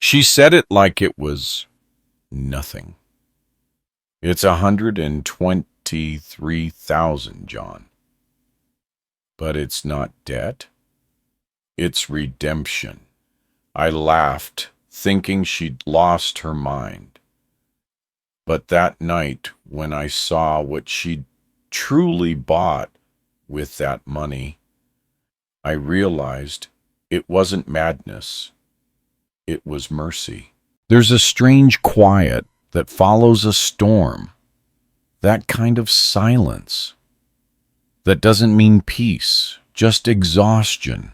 She said it like it was nothing. It's 123,000, John. But it's not debt. It's redemption. I laughed, thinking she'd lost her mind. But that night, when I saw what she'd truly bought with that money, I realized it wasn't madness. It was mercy. There's a strange quiet that follows a storm, that kind of silence that doesn't mean peace, just exhaustion.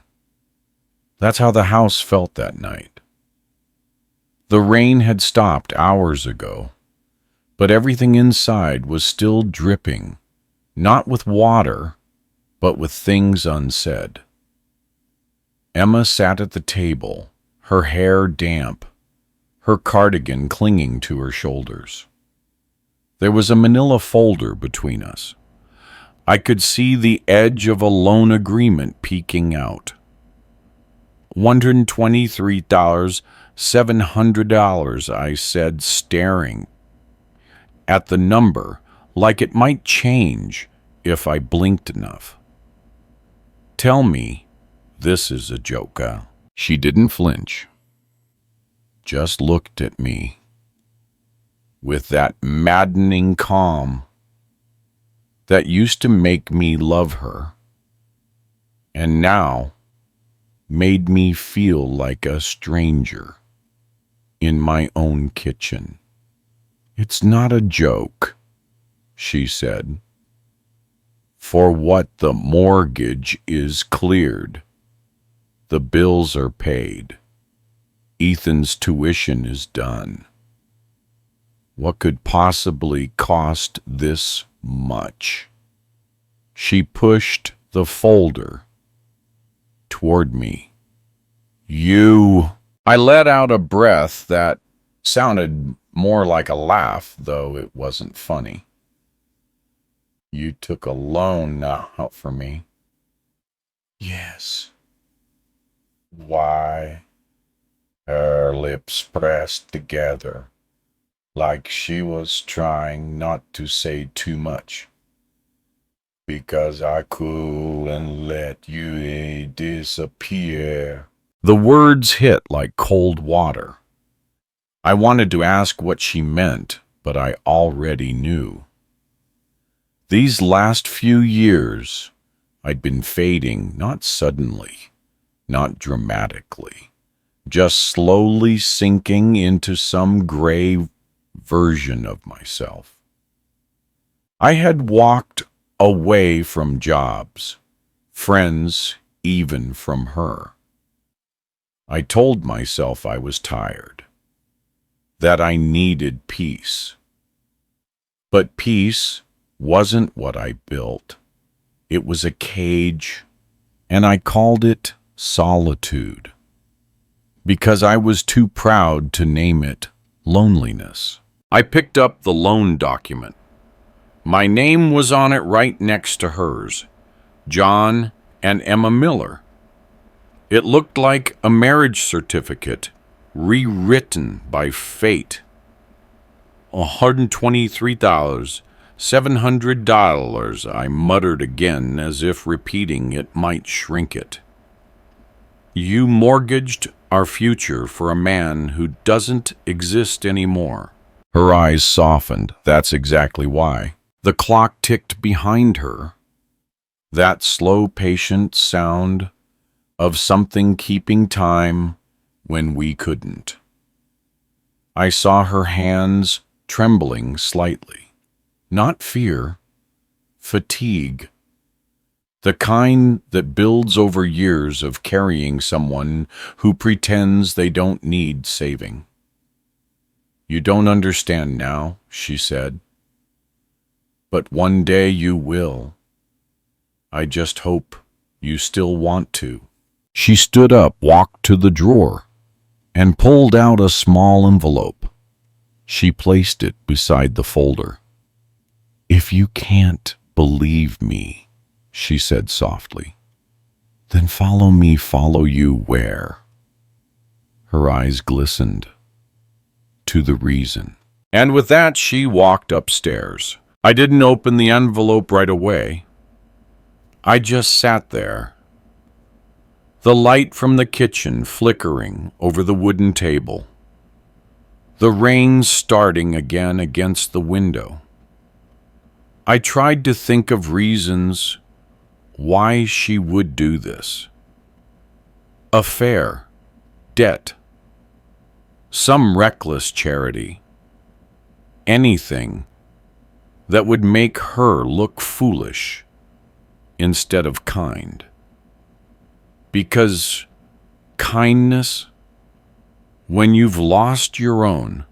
That's how the house felt that night. The rain had stopped hours ago, but everything inside was still dripping, not with water, but with things unsaid. Emma sat at the table, her hair damp, her cardigan clinging to her shoulders. There was a manila folder between us. I could see the edge of a loan agreement peeking out. $123,700, I said, staring at the number like it might change if I blinked enough. Tell me this is a joke, Al. She didn't flinch, just looked at me with that maddening calm that used to make me love her, and now made me feel like a stranger in my own kitchen. It's not a joke, she said. For what the mortgage is cleared, the bills are paid, Ethan's tuition is done. What could possibly cost this much? She pushed the folder toward me. You... I let out a breath that sounded more like a laugh, though it wasn't funny. You took a loan out for me. Yes. Why? Her lips pressed together, like she was trying not to say too much. Because I couldn't let you disappear. The words hit like cold water. I wanted to ask what she meant, but I already knew. These last few years, I'd been fading, not suddenly, not dramatically, just slowly sinking into some gray version of myself. I had walked away from jobs, friends, even from her. I told myself I was tired, that I needed peace. But peace wasn't what I built. It was a cage, and I called it solitude, because I was too proud to name it loneliness. I picked up the loan document. My name was on it right next to hers, John and Emma Miller. It looked like a marriage certificate, rewritten by fate. $123,700, I muttered again, as if repeating it might shrink it. You mortgaged our future for a man who doesn't exist anymore. Her eyes softened. That's exactly why. The clock ticked behind her. That slow, patient sound of something keeping time when we couldn't. I saw her hands trembling slightly. Not fear, fatigue. The kind that builds over years of carrying someone who pretends they don't need saving. You don't understand now, she said. But one day you will. I just hope you still want to. She stood up, walked to the drawer, and pulled out a small envelope. She placed it beside the folder. If you can't believe me, she said softly, then follow me. Follow you where? Her eyes glistened. To the reason. And with that, she walked upstairs. I didn't open the envelope right away. I just sat there. The light from the kitchen flickering over the wooden table. The rain starting again against the window. I tried to think of reasons why she would do this. Affair, debt, some reckless charity, anything that would make her look foolish instead of kind. Because kindness, when you've lost your own,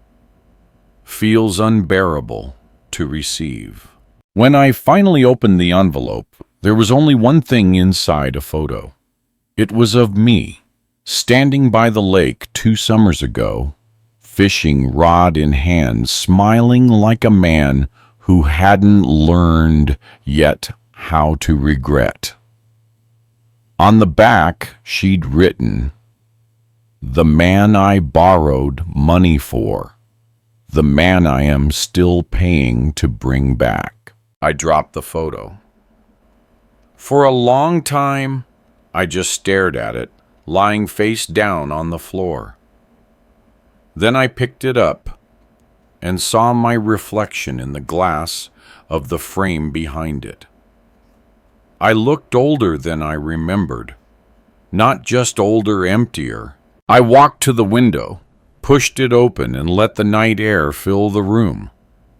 feels unbearable to receive. When I finally opened the envelope, there was only one thing inside: a photo. It was of me, standing by the lake 2 summers ago, fishing rod in hand, smiling like a man who hadn't learned yet how to regret. On the back, she'd written, "The man I borrowed money for, the man I am still paying to bring back." I dropped the photo. For a long time, I just stared at it, lying face down on the floor. Then I picked it up and saw my reflection in the glass of the frame behind it. I looked older than I remembered, not just older, emptier. I walked to the window, pushed it open, and let the night air fill the room.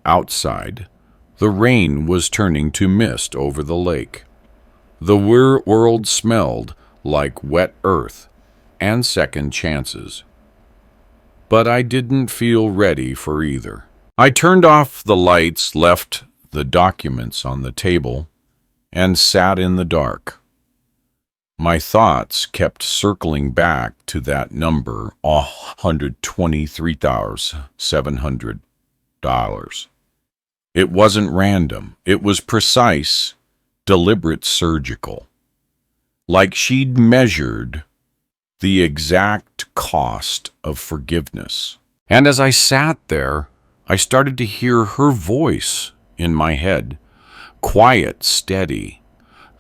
Outside, the rain was turning to mist over the lake. The world smelled like wet earth and second chances. But I didn't feel ready for either. I turned off the lights, left the documents on the table, and sat in the dark. My thoughts kept circling back to that number, $123,700. It wasn't random. It was precise, deliberate, surgical. Like she'd measured the exact cost of forgiveness. And as I sat there, I started to hear her voice in my head, quiet, steady,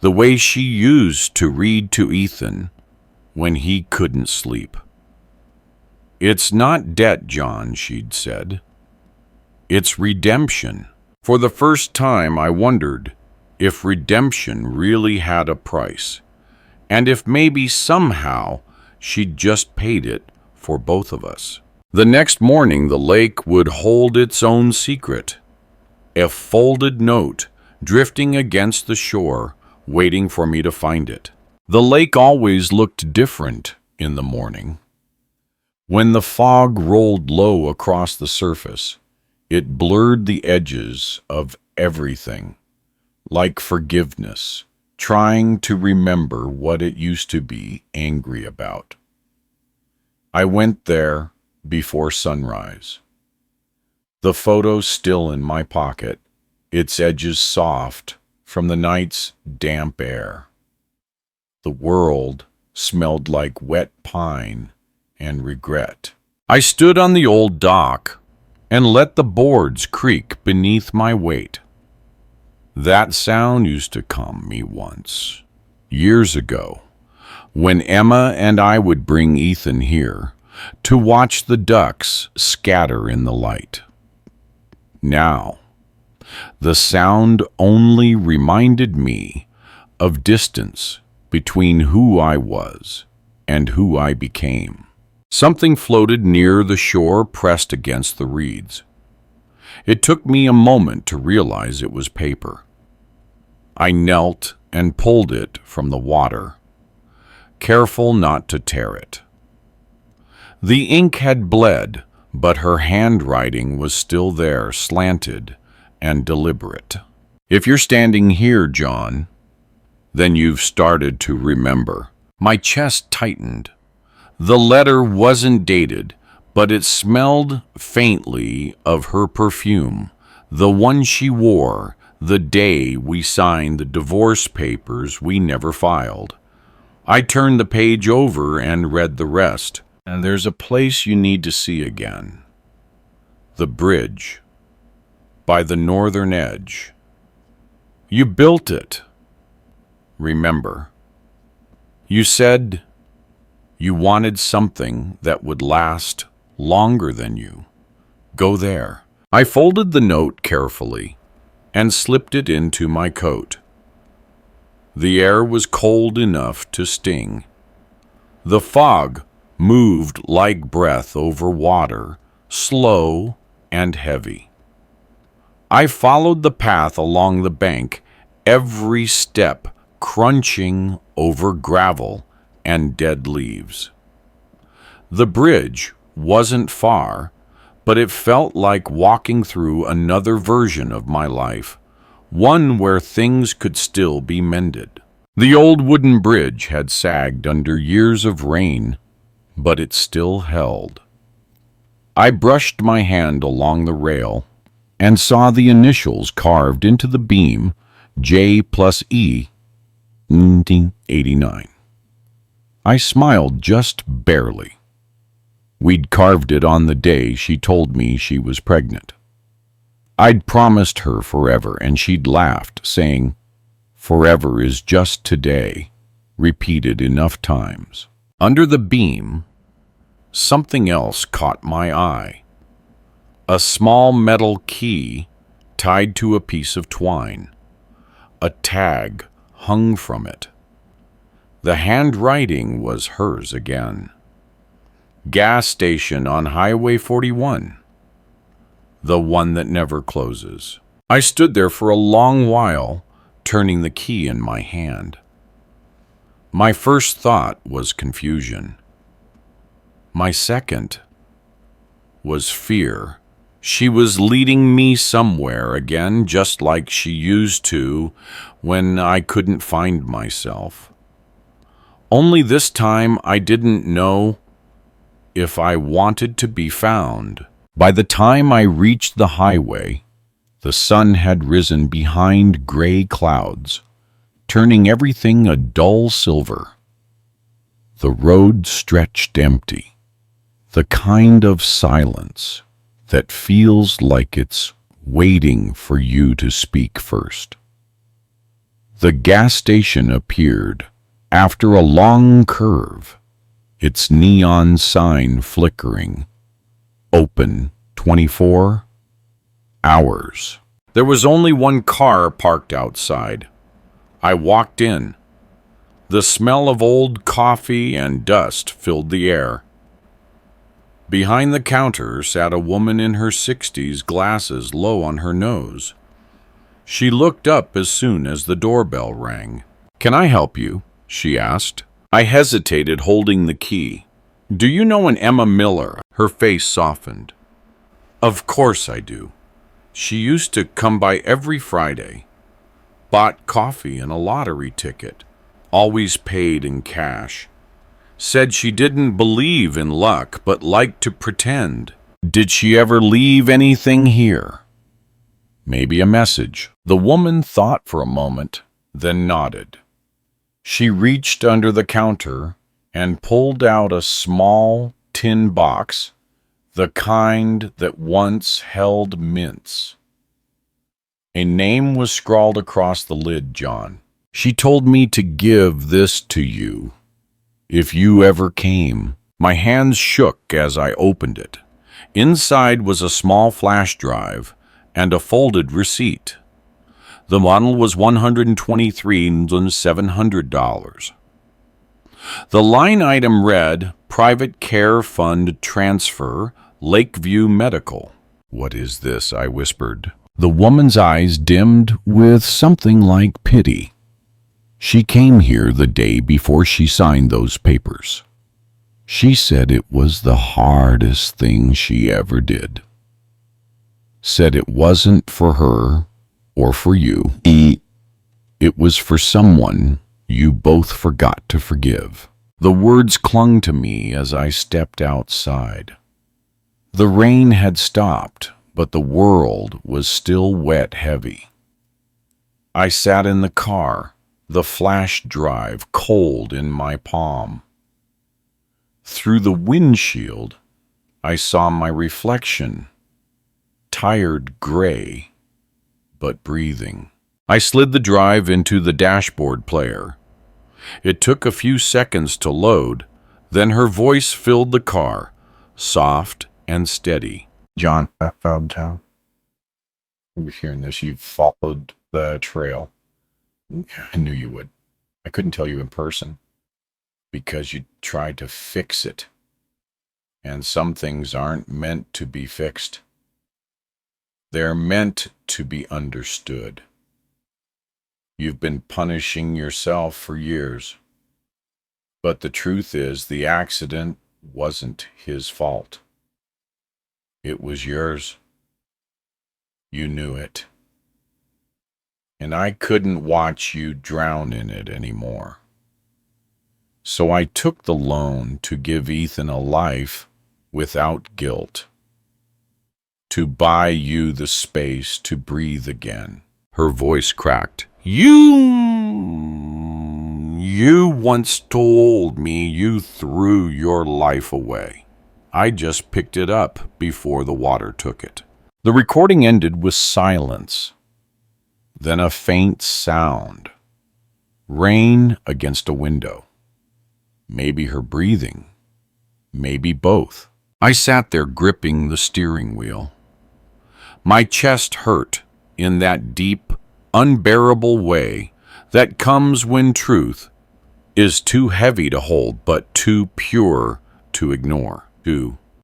the way she used to read to Ethan when he couldn't sleep. "It's not debt, John," she'd said. "It's redemption." For the first time, I wondered if redemption really had a price, and if maybe somehow she'd just paid it for both of us. The next morning, the lake would hold its own secret, a folded note drifting against the shore, waiting for me to find it. The lake always looked different in the morning. When the fog rolled low across the surface, it blurred the edges of everything, like forgiveness, trying to remember what it used to be angry about. I went there before sunrise. The photo still in my pocket, its edges soft from the night's damp air. The world smelled like wet pine and regret. I stood on the old dock and let the boards creak beneath my weight. That sound used to calm me once, years ago, when Emma and I would bring Ethan here to watch the ducks scatter in the light. Now, the sound only reminded me of distance between who I was and who I became. Something floated near the shore, pressed against the reeds. It took me a moment to realize it was paper. I knelt and pulled it from the water, careful not to tear it. The ink had bled, but her handwriting was still there, slanted and deliberate. "If you're standing here, John, then you've started to remember." My chest tightened. The letter wasn't dated, but it smelled faintly of her perfume, the one she wore the day we signed the divorce papers we never filed. I turned the page over and read the rest. And there's a place you need to see again. The bridge by the northern edge. You built it. Remember, you said you wanted something that would last longer than you. Go there. I folded the note carefully and slipped it into my coat. The air was cold enough to sting. The fog moved like breath over water, slow and heavy. I followed the path along the bank, every step crunching over gravel and dead leaves. The bridge wasn't far, but it felt like walking through another version of my life, one where things could still be mended. The old wooden bridge had sagged under years of rain, but it still held. I brushed my hand along the rail and saw the initials carved into the beam, J plus E, 1989. I smiled just barely. We'd carved it on the day she told me she was pregnant. I'd promised her forever, and she'd laughed, saying, "Forever is just today," repeated enough times. Under the beam, something else caught my eye. A small metal key tied to a piece of twine. A tag hung from it. The handwriting was hers again. Gas station on Highway 41. The one that never closes. I stood there for a long while, turning the key in my hand. My first thought was confusion. My second was fear. She was leading me somewhere again, just like she used to when I couldn't find myself. Only this time I didn't know if I wanted to be found. By the time I reached the highway, the sun had risen behind gray clouds, turning everything a dull silver. The road stretched empty, the kind of silence that feels like it's waiting for you to speak first. The gas station appeared after a long curve, its neon sign flickering. Open 24 hours. There was only one car parked outside. I walked in. The smell of old coffee and dust filled the air. Behind the counter sat a woman in her 60s, glasses low on her nose. She looked up as soon as the doorbell rang. "Can I help you?" she asked. I hesitated, holding the key. "Do you know an Emma Miller?" Her face softened. "Of course I do. She used to come by every Friday. Bought coffee and a lottery ticket. Always paid in cash. Said she didn't believe in luck, but liked to pretend. Did she ever leave anything here?" "Maybe a message." The woman thought for a moment, then nodded. She reached under the counter and pulled out a small tin box, the kind that once held mints. A name was scrawled across the lid, John. "She told me to give this to you if you ever came." My hands shook as I opened it. Inside was a small flash drive and a folded receipt. The model was $123,700. The line item read, "Private Care Fund Transfer, Lakeview Medical." "What is this?" I whispered. The woman's eyes dimmed with something like pity. She came here the day before she signed those papers. She said it was the hardest thing she ever did. Said it wasn't for her or for you. It was for someone you both forgot to forgive. The words clung to me as I stepped outside. The rain had stopped, but the world was still wet heavy. I sat in the car, the flash drive cold in my palm. Through the windshield, I saw my reflection, tired gray, but breathing. I slid the drive into the dashboard player. It took a few seconds to load, then her voice filled the car, soft and steady. John, I found town. You're hearing this. You followed the trail. I knew you would. I couldn't tell you in person because you tried to fix it. And some things aren't meant to be fixed. They're meant to be understood. You've been punishing yourself for years. But the truth is, the accident wasn't his fault. It was yours. You knew it. And I couldn't watch you drown in it anymore. So I took the loan to give Ethan a life without guilt. To buy you the space to breathe again. Her voice cracked. You once told me you threw your life away. I just picked it up before the water took it. The recording ended with silence. Then a faint sound. Rain against a window. Maybe her breathing. Maybe both. I sat there gripping the steering wheel. My chest hurt in that deep, unbearable way that comes when truth is too heavy to hold but too pure to ignore.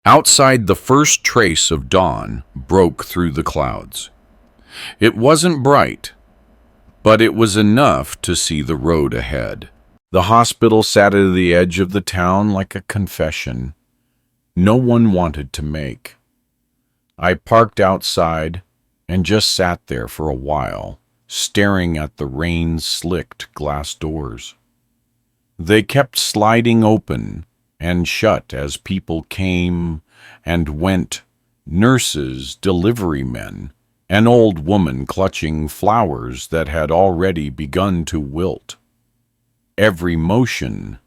Outside, the first trace of dawn broke through the clouds. It wasn't bright, but it was enough to see the road ahead. The hospital sat at the edge of the town like a confession no one wanted to make. I parked outside and just sat there for a while, staring at the rain-slicked glass doors. They kept sliding open and shut as people came and went, nurses, delivery men, an old woman clutching flowers that had already begun to wilt. Every motion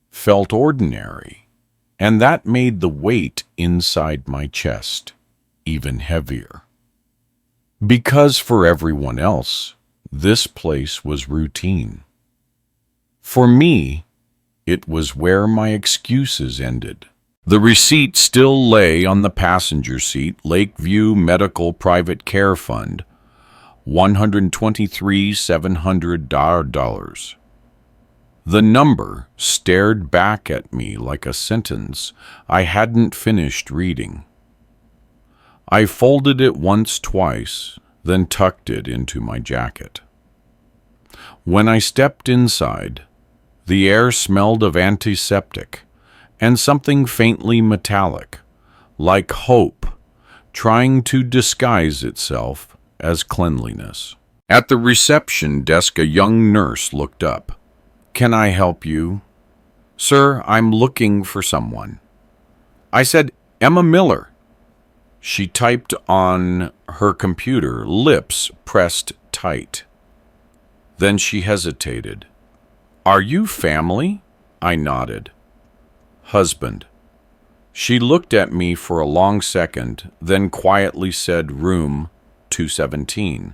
felt ordinary, and that made the weight inside my chest even heavier. Because for everyone else, this place was routine. For me, it was where my excuses ended. The receipt still lay on the passenger seat, Lakeview Medical Private Care Fund, $123,700. The number stared back at me like a sentence I hadn't finished reading. I folded it twice, then tucked it into my jacket. When I stepped inside, the air smelled of antiseptic and something faintly metallic, like hope, trying to disguise itself as cleanliness. At the reception desk, a young nurse looked up. "Can I help you?" "Sir, I'm looking for someone." I said, "Emma Miller." She typed on her computer, lips pressed tight. Then she hesitated. "Are you family?" I nodded. "Husband." She looked at me for a long second, then quietly said, "Room 217.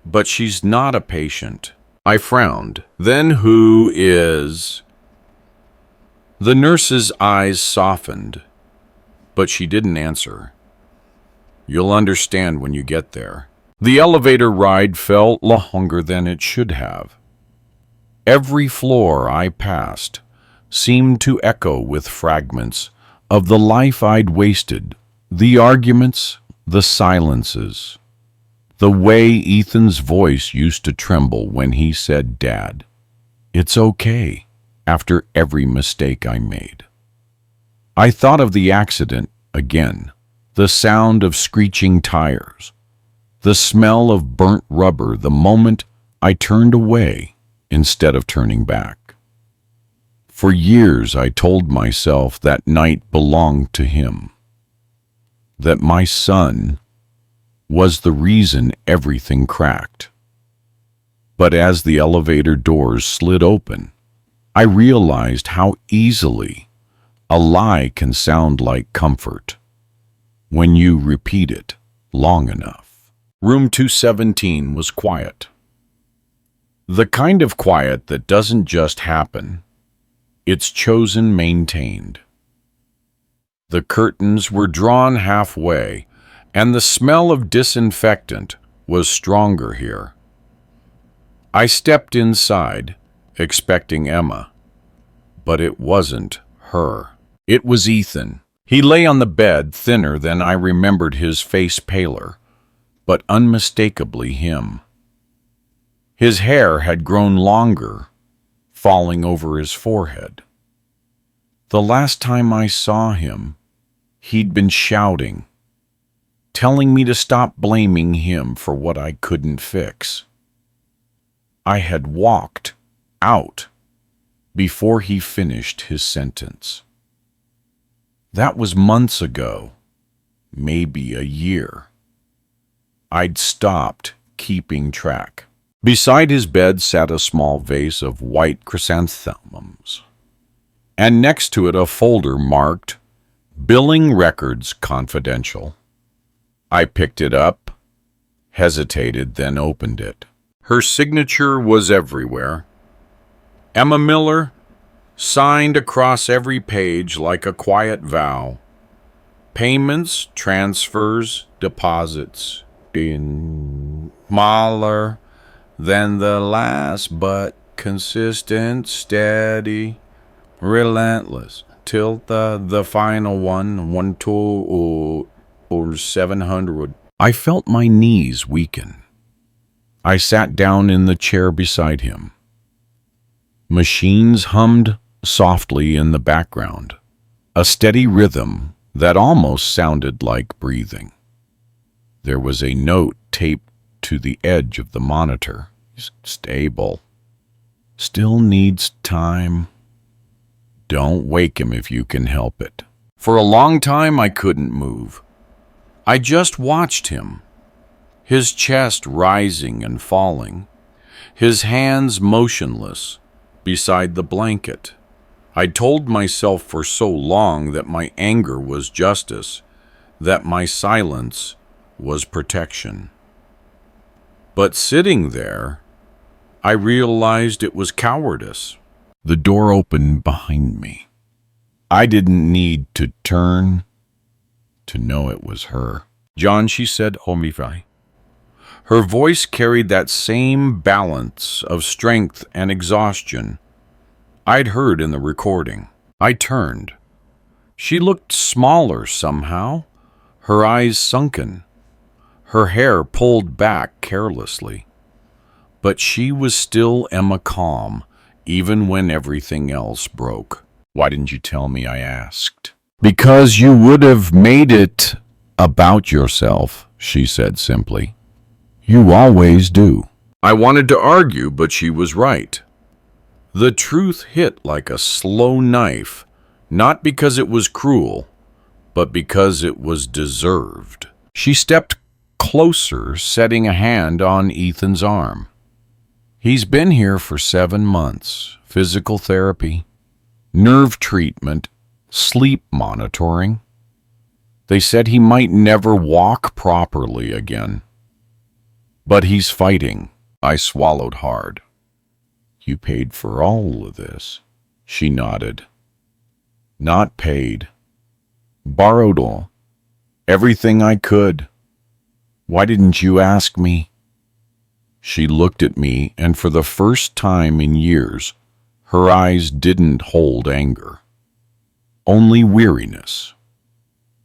"But she's not a patient." I frowned. "Then who is?" The nurse's eyes softened, but she didn't answer. "You'll understand when you get there." The elevator ride felt longer than it should have. Every floor I passed seemed to echo with fragments of the life I'd wasted, the arguments, the silences, the way Ethan's voice used to tremble when he said, "Dad, it's okay," after every mistake I made. I thought of the accident again, the sound of screeching tires, the smell of burnt rubber the moment I turned away instead of turning back. For years I told myself that night belonged to him, that my son was the reason everything cracked. But as the elevator doors slid open, I realized how easily A lie can sound like comfort when you repeat it long enough. Room 217 was quiet. The kind of quiet that doesn't just happen, it's chosen, maintained. The curtains were drawn halfway, and the smell of disinfectant was stronger here. I stepped inside, expecting Emma, but it wasn't her. It was Ethan. He lay on the bed, thinner than I remembered, his face paler, but unmistakably him. His hair had grown longer, falling over his forehead. The last time I saw him, he'd been shouting, telling me to stop blaming him for what I couldn't fix. I had walked out before he finished his sentence. That was months ago, maybe a year. I'd stopped keeping track. Beside his bed sat a small vase of white chrysanthemums, and next to it a folder marked Billing Records Confidential. I picked it up, hesitated, then opened it. Her signature was everywhere. Emma Miller, signed across every page like a quiet vow. Payments, transfers, deposits. In smaller than the last, but consistent, steady, relentless, till the final one, 2 or 700. I felt my knees weaken. I sat down in the chair beside him. Machines hummed softly in the background, a steady rhythm that almost sounded like breathing. There was a note taped to the edge of the monitor. Stable. Still needs time. Don't wake him if you can help it. For a long time I couldn't move. I just watched him, his chest rising and falling, his hands motionless beside the blanket. I'd told myself for so long that my anger was justice, that my silence was protection. But sitting there, I realized it was cowardice. The door opened behind me. I didn't need to turn to know it was her. "John," she said, "Omifrai." Her voice carried that same balance of strength and exhaustion I'd heard in the recording. I turned. She looked smaller somehow, her eyes sunken, her hair pulled back carelessly. But she was still Emma Calm, even when everything else broke. "Why didn't you tell me?" I asked. "Because you would have made it about yourself," she said simply. "You always do." I wanted to argue, but she was right. The truth hit like a slow knife, not because it was cruel, but because it was deserved. She stepped closer, setting a hand on Ethan's arm. "He's been here for 7 months. Physical therapy, nerve treatment, sleep monitoring. They said he might never walk properly again. But he's fighting." I swallowed hard. "You paid for all of this?" She nodded. "Not paid. Borrowed all. Everything I could. Why didn't you ask me?" She looked at me, and for the first time in years, her eyes didn't hold anger. Only weariness.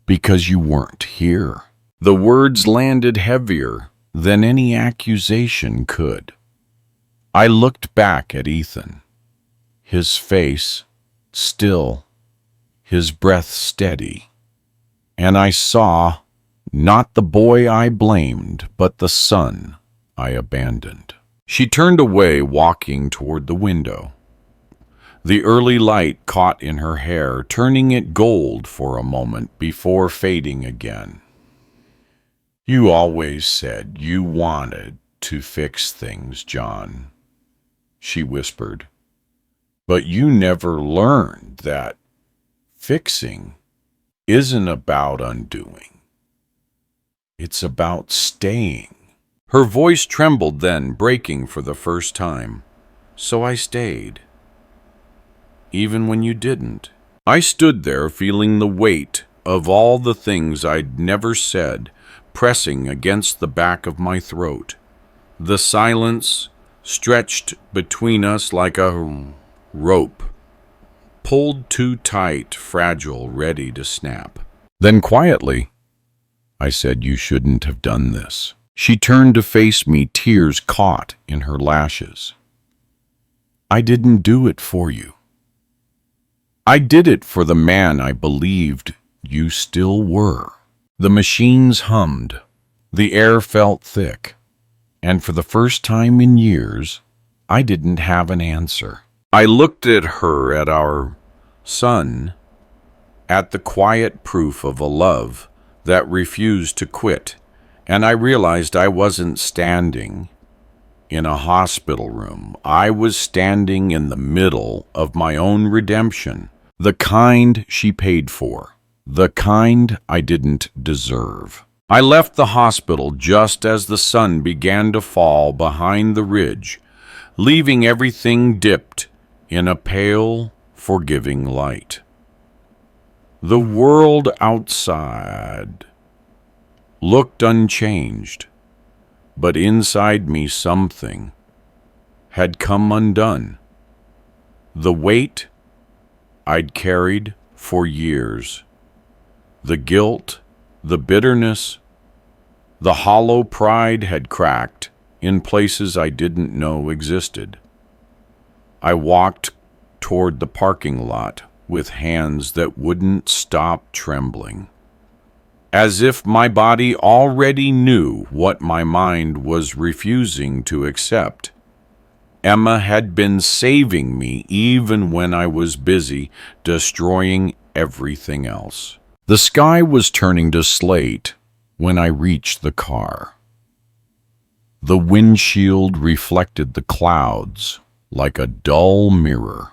"Because you weren't here." The words landed heavier than any accusation could. I looked back at Ethan, his face still, his breath steady, and I saw not the boy I blamed, but the son I abandoned. She turned away, walking toward the window. The early light caught in her hair, turning it gold for a moment before fading again. "You always said you wanted to fix things, John," she whispered. "But you never learned that Fixing isn't about undoing. It's about staying. Her voice trembled then, breaking for the first time. So I stayed. Even when you didn't. I stood there feeling the weight of all the things I'd never said pressing against the back of my throat. The silence stretched between us like a rope, pulled too tight, fragile, ready to snap. Then quietly, I said, "You shouldn't have done this." She turned to face me, tears caught in her lashes. "I didn't do it for you. I did it for the man I believed you still were." The machines hummed. The air felt thick. And for the first time in years, I didn't have an answer. I looked at her, at our son, at the quiet proof of a love that refused to quit, and I realized I wasn't standing in a hospital room. I was standing in the middle of my own redemption, the kind she paid for, the kind I didn't deserve. I left the hospital just as the sun began to fall behind the ridge, leaving everything dipped in a pale, forgiving light. The world outside looked unchanged, but inside me something had come undone. The weight I'd carried for years, the guilt, the bitterness, the hollow pride had cracked in places I didn't know existed. I walked toward the parking lot with hands that wouldn't stop trembling, as if my body already knew what my mind was refusing to accept. Emma had been saving me even when I was busy destroying everything else. The sky was turning to slate when I reached the car. The windshield reflected the clouds like a dull mirror.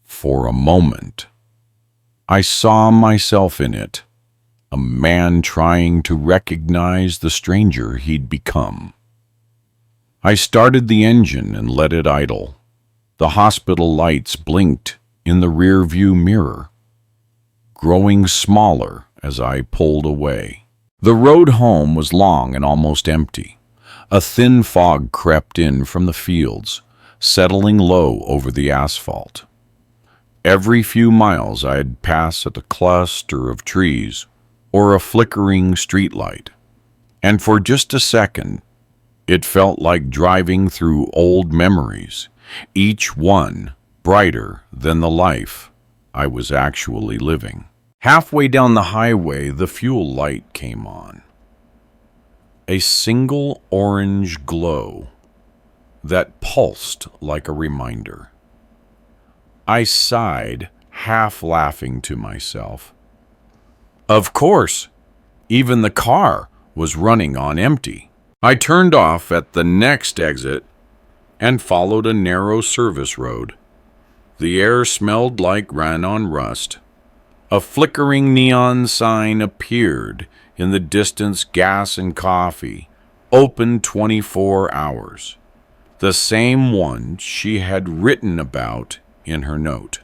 For a moment, I saw myself in it, a man trying to recognize the stranger he'd become. I started the engine and let it idle. The hospital lights blinked in the rear-view mirror, growing smaller as I pulled away. The road home was long and almost empty. A thin fog crept in from the fields, settling low over the asphalt. Every few miles I'd pass at a cluster of trees or a flickering streetlight, and for just a second, it felt like driving through old memories, each one brighter than the life I was actually living. Halfway down the highway, the fuel light came on. A single orange glow that pulsed like a reminder. I sighed, half laughing to myself. Of course, even the car was running on empty. I turned off at the next exit and followed a narrow service road. The air smelled like ran-on rust. A flickering neon sign appeared in the distance, Gas and Coffee, open 24 hours. The same one she had written about in her note.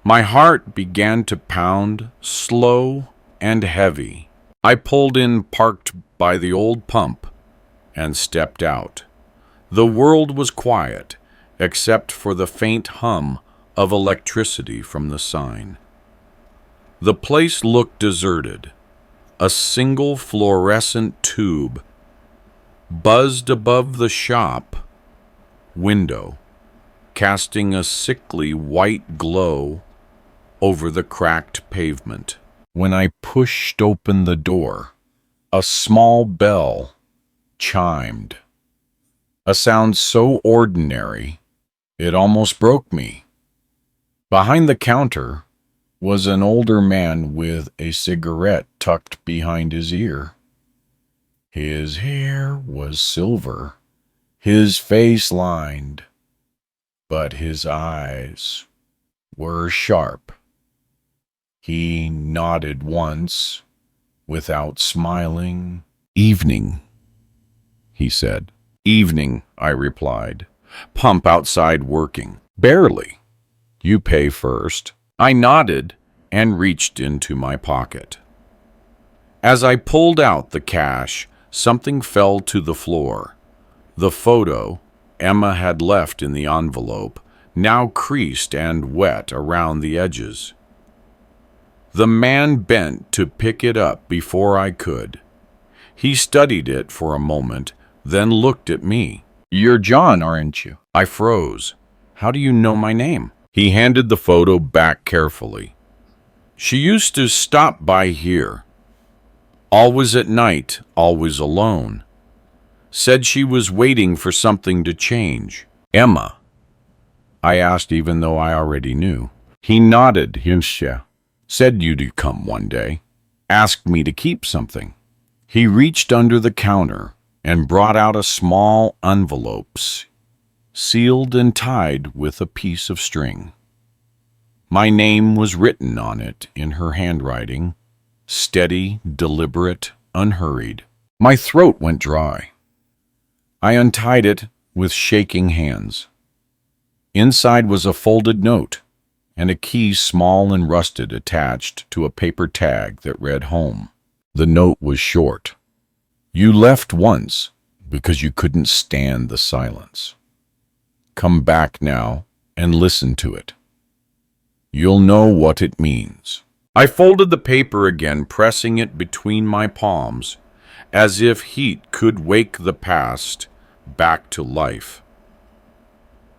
My heart began to pound, slow and heavy. I pulled in, parked by the old pump, and stepped out. The world was quiet, except for the faint hum of electricity from the sign. The place looked deserted. A single fluorescent tube buzzed above the shop window, casting a sickly white glow over the cracked pavement. When I pushed open the door, a small bell chimed, a sound so ordinary it almost broke me. Behind the counter was an older man with a cigarette tucked behind his ear. His hair was silver, his face lined, but his eyes were sharp He nodded once, without smiling. "Evening," he said. "Evening," I replied. "Pump outside working." "Barely. You pay first." I nodded and reached into my pocket. As I pulled out the cash, something fell to the floor. The photo Emma had left in the envelope, now creased and wet around the edges. The man bent to pick it up before I could. He studied it for a moment, then looked at me. You're John, aren't you? I froze. "How do you know my name?" He handed the photo back carefully. "She used to stop by here. Always at night, always alone. Said she was waiting for something to change." "Emma?" I asked, even though I already knew. He nodded. "Yes. Said you'd come one day. Asked me to keep something." He reached under the counter and brought out a small envelope, sealed and tied with a piece of string. My name was written on it in her handwriting, steady, deliberate, unhurried. My throat went dry. I untied it with shaking hands. Inside was a folded note and a key, small and rusted, attached to a paper tag that read "Home." The note was short. "You left once because you couldn't stand the silence. Come back now and listen to it. You'll know what it means." I folded the paper again, pressing it between my palms, as if heat could wake the past back to life.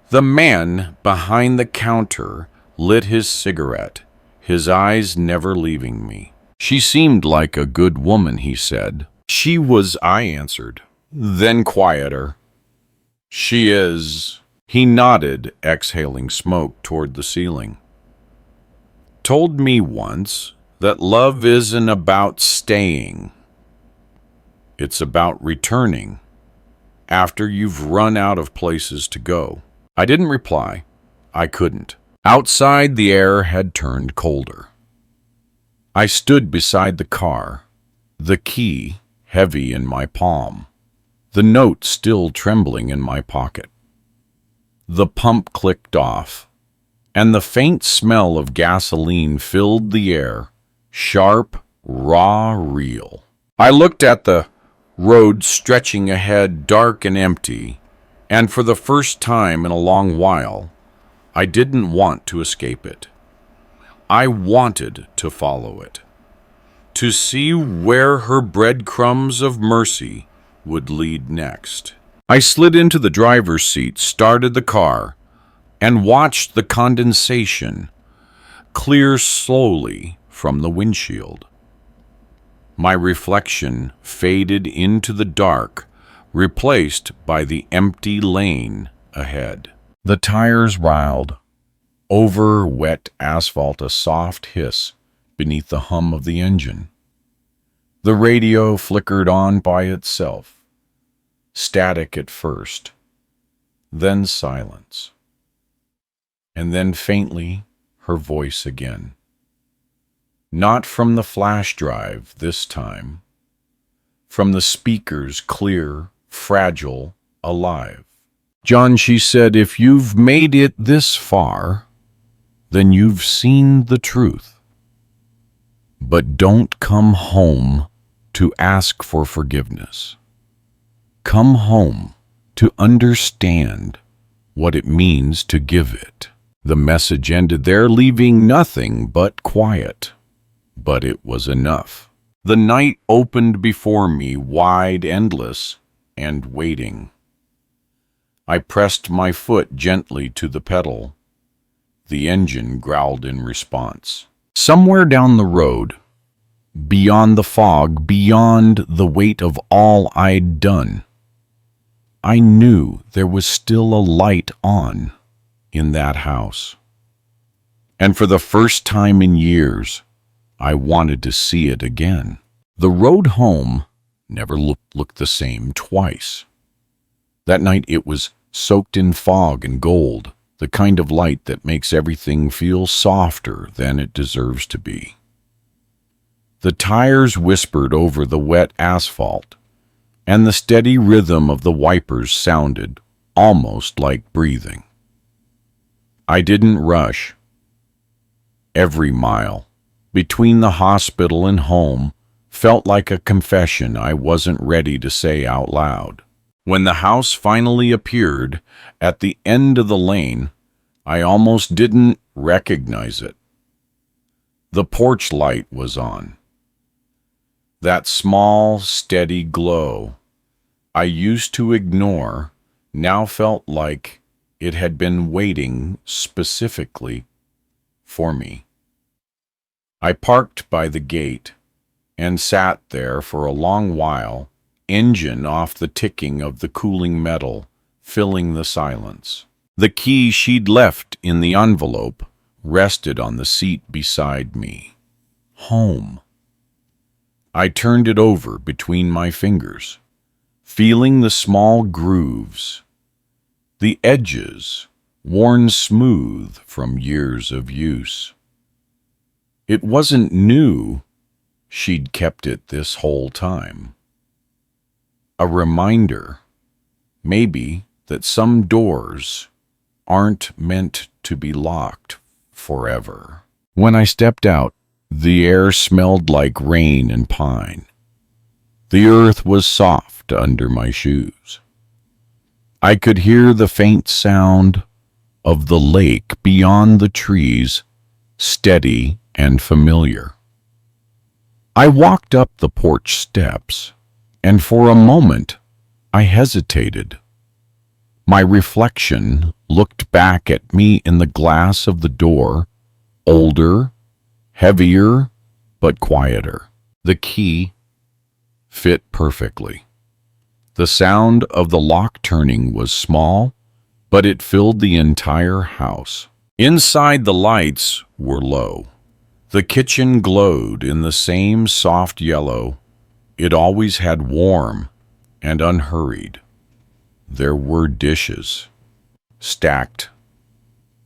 The man behind the counter lit his cigarette, his eyes never leaving me. "She seemed like a good woman," he said. "She was," I answered, then quieter. "She is." He nodded, exhaling smoke toward the ceiling. "Told me once that love isn't about staying. It's about returning after you've run out of places to go." I didn't reply. I couldn't. Outside, the air had turned colder. I stood beside the car, the key heavy in my palm, the note still trembling in my pocket. The pump clicked off, and the faint smell of gasoline filled the air, sharp, raw, real. I looked at the road stretching ahead, dark and empty, and for the first time in a long while, I didn't want to escape it. I wanted to follow it, to see where her breadcrumbs of mercy would lead next. I slid into the driver's seat, started the car, and watched the condensation clear slowly from the windshield. My reflection faded into the dark, replaced by the empty lane ahead. The tires riled. Over wet asphalt, a soft hiss beneath the hum of the engine. The radio flickered on by itself, static at first, then silence, and then faintly her voice again. Not from the flash drive this time, from the speakers, clear, fragile, alive. "John," she said, "if you've made it this far, then you've seen the truth. But don't come home to ask for forgiveness. Come home to understand what it means to give it." The message ended there, leaving nothing but quiet. But it was enough. The night opened before me, wide, endless, and waiting. I pressed my foot gently to the pedal. The engine growled in response. Somewhere down the road, beyond the fog, beyond the weight of all I'd done, I knew there was still a light on in that house. And for the first time in years, I wanted to see it again. The road home never looked the same twice. That night it was soaked in fog and gold. the kind of light that makes everything feel softer than it deserves to be. The tires whispered over the wet asphalt, and the steady rhythm of the wipers sounded almost like breathing. I didn't rush. Every mile between the hospital and home felt like a confession I wasn't ready to say out loud. When the house finally appeared at the end of the lane, I almost didn't recognize it. The porch light was on. That small, steady glow I used to ignore now felt like it had been waiting specifically for me. I parked by the gate and sat there for a long while, engine off the ticking of the cooling metal, filling the silence. The key she'd left in the envelope rested on the seat beside me. Home. I turned it over between my fingers, feeling the small grooves, the edges worn smooth from years of use. It wasn't new. She'd kept it this whole time. A reminder, maybe, that some doors aren't meant to be locked forever. When I stepped out, the air smelled like rain and pine. The earth was soft under my shoes. I could hear the faint sound of the lake beyond the trees, steady and familiar. I walked up the porch steps, and for a moment I hesitated. My reflection looked back at me in the glass of the door, older, heavier, but quieter. The key fit perfectly. The sound of the lock turning was small, but it filled the entire house. Inside, the lights were low. The kitchen glowed in the same soft yellow it always had, warm and unhurried. There were dishes, stacked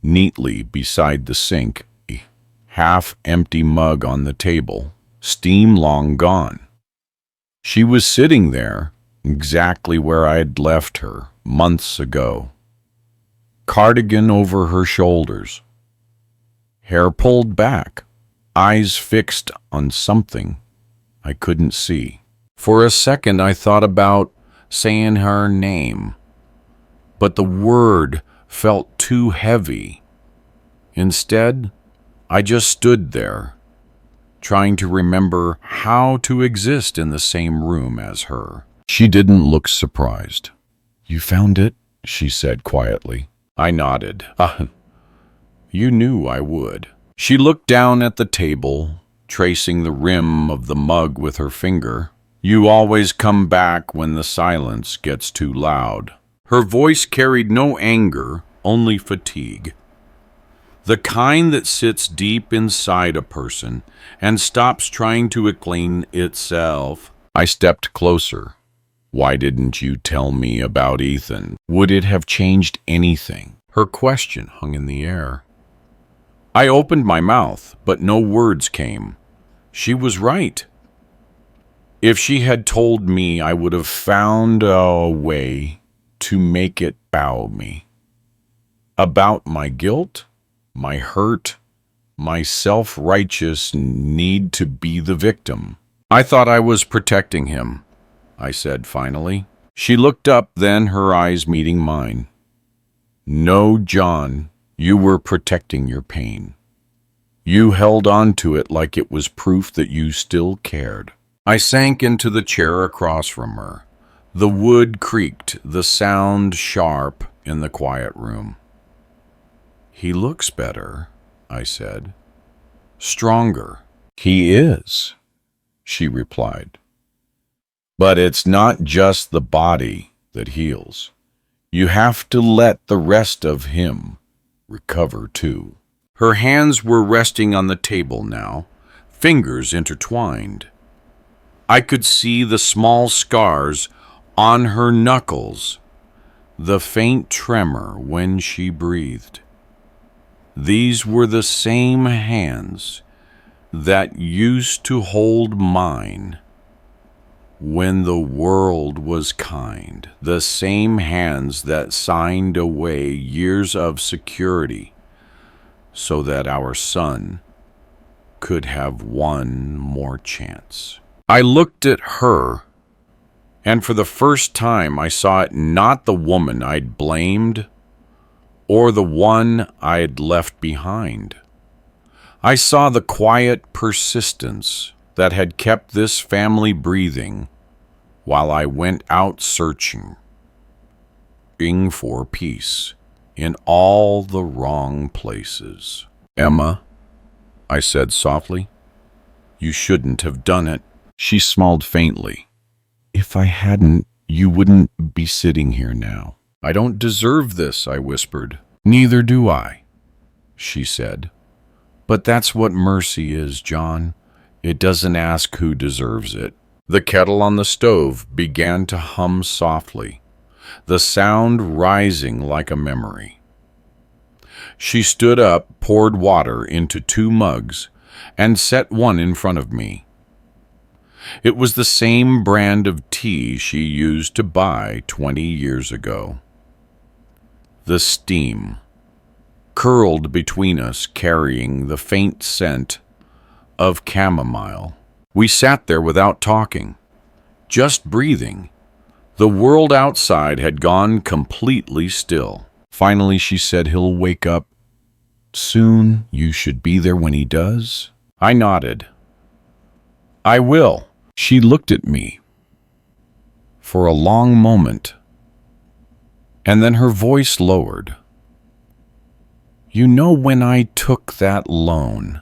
neatly beside the sink, a half-empty mug on the table, steam long gone. She was sitting there, exactly where I'd left her months ago. Cardigan over her shoulders, hair pulled back, eyes fixed on something I couldn't see. For a second I thought about saying her name, but the word felt too heavy. Instead, I just stood there, trying to remember how to exist in the same room as her. She didn't look surprised. "You found it?" she said quietly. I nodded. You knew I would." She looked down at the table, tracing the rim of the mug with her finger. "You always come back when the silence gets too loud." Her voice carried no anger, only fatigue. The kind that sits deep inside a person and stops trying to explain itself. I stepped closer. "Why didn't you tell me about Ethan? Would it have changed anything?" Her question hung in the air. I opened my mouth, but no words came. She was right. If she had told me, I would have found a way to make it bow me. About my guilt, my hurt, my self-righteous need to be the victim. "I thought I was protecting him," I said finally. She looked up, then her eyes meeting mine. "No, John, you were protecting your pain. You held on to it like it was proof that you still cared." I sank into the chair across from her. The wood creaked, the sound sharp in the quiet room. "He looks better," I said. "Stronger." "He is," she replied. "But it's not just the body that heals. You have to let the rest of him recover too." Her hands were resting on the table now, fingers intertwined. I could see the small scars on her knuckles, the faint tremor when she breathed. These were the same hands that used to hold mine when the world was kind, the same hands that signed away years of security so that our son could have one more chance. I looked at her, and for the first time I saw it not the woman I'd blamed or the one I'd left behind. I saw the quiet persistence that had kept this family breathing while I went out searching for peace in all the wrong places. "Emma," I said softly, "you shouldn't have done it." She smiled faintly. "If I hadn't, you wouldn't be sitting here now." "I don't deserve this," I whispered. "Neither do I," she said. "But that's what mercy is, John. It doesn't ask who deserves it." The kettle on the stove began to hum softly, the sound rising like a memory. She stood up, poured water into 2 mugs, and set one in front of me. It was the same brand of tea she used to buy 20 years ago. The steam curled between us, carrying the faint scent of chamomile. We sat there without talking, just breathing. The world outside had gone completely still. Finally, she said, "He'll wake up soon. You should be there when he does." I nodded. "I will." She looked at me for a long moment, and then her voice lowered. "You know, when I took that loan,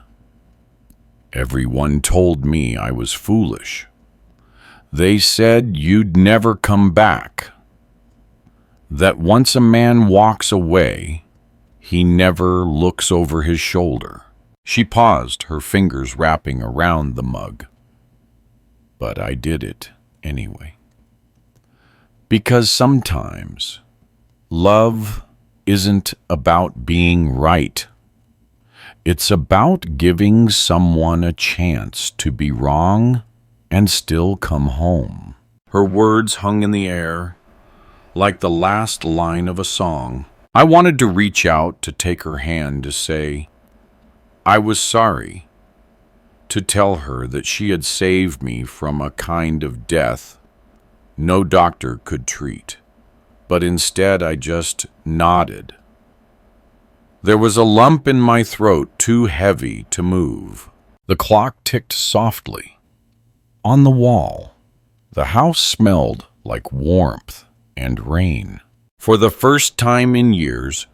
everyone told me I was foolish. They said you'd never come back, that once a man walks away, he never looks over his shoulder." She paused, her fingers wrapping around the mug. But I did it anyway. Because sometimes love isn't about being right. It's about giving someone a chance to be wrong and still come home. Her words hung in the air like the last line of a song. I wanted to reach out to take her hand, to say I was sorry, to tell her that she had saved me from a kind of death no doctor could treat. But instead I just nodded. There was a lump in my throat too heavy to move. The clock ticked softly on the wall. The house smelled like warmth and rain. For the first time in years,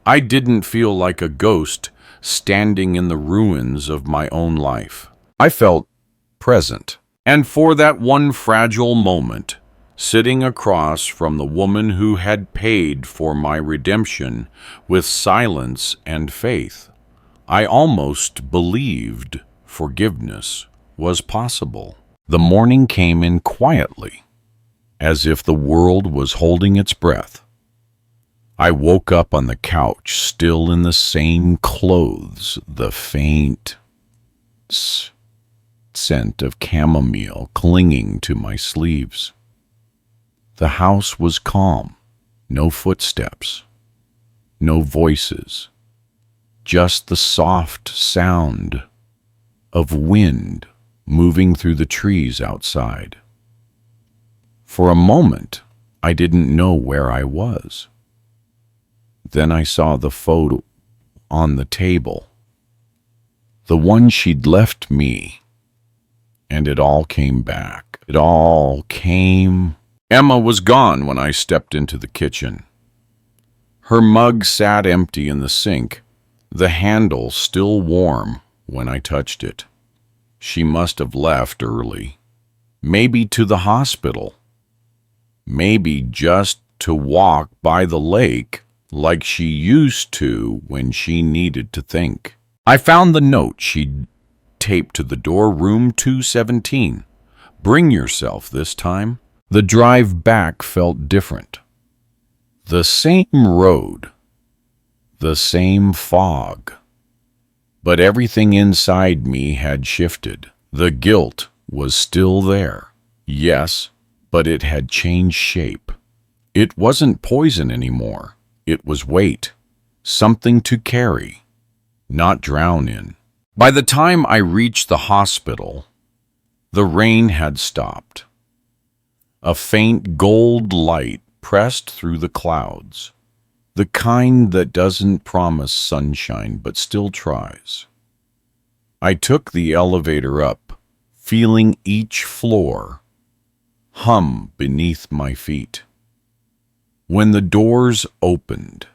I didn't feel like a ghost standing in the ruins of my own life. I felt present. And for that one fragile moment, sitting across from the woman who had paid for my redemption with silence and faith, I almost believed forgiveness was possible. The morning came in quietly, as if the world was holding its breath. I woke up on the couch, still in the same clothes, the faint scent of chamomile clinging to my sleeves. The house was calm, no footsteps, no voices, just the soft sound of wind moving through the trees outside. For a moment, I didn't know where I was. Then I saw the photo on the table, the one she'd left me, and it all came back. It all came. Emma was gone when I stepped into the kitchen. Her mug sat empty in the sink, the handle still warm when I touched it. She must have left early, maybe to the hospital, maybe just to walk by the lake like she used to when she needed to think. I found the note she'd taped to the door, room 217. Bring yourself this time. The drive back felt different. The same road, the same fog. But everything inside me had shifted. The guilt was still there. Yes, but it had changed shape. It wasn't poison anymore. It was weight, something to carry, not drown in. By the time I reached the hospital, the rain had stopped. A faint gold light pressed through the clouds, the kind that doesn't promise sunshine but still tries. I took the elevator up, feeling each floor hum beneath my feet. When the doors opened,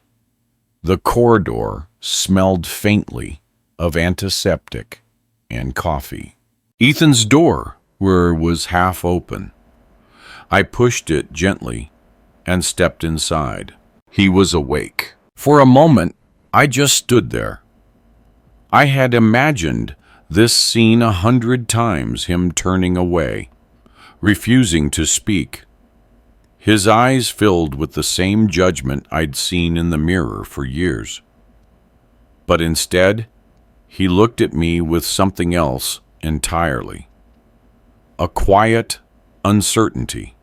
the corridor smelled faintly of antiseptic and coffee. Ethan's door was half open. I pushed it gently and stepped inside. He was awake. For a moment, I just stood there. I had imagined this scene 100 times, him turning away, refusing to speak. His eyes filled with the same judgment I'd seen in the mirror for years. But instead, he looked at me with something else entirely. A quiet uncertainty.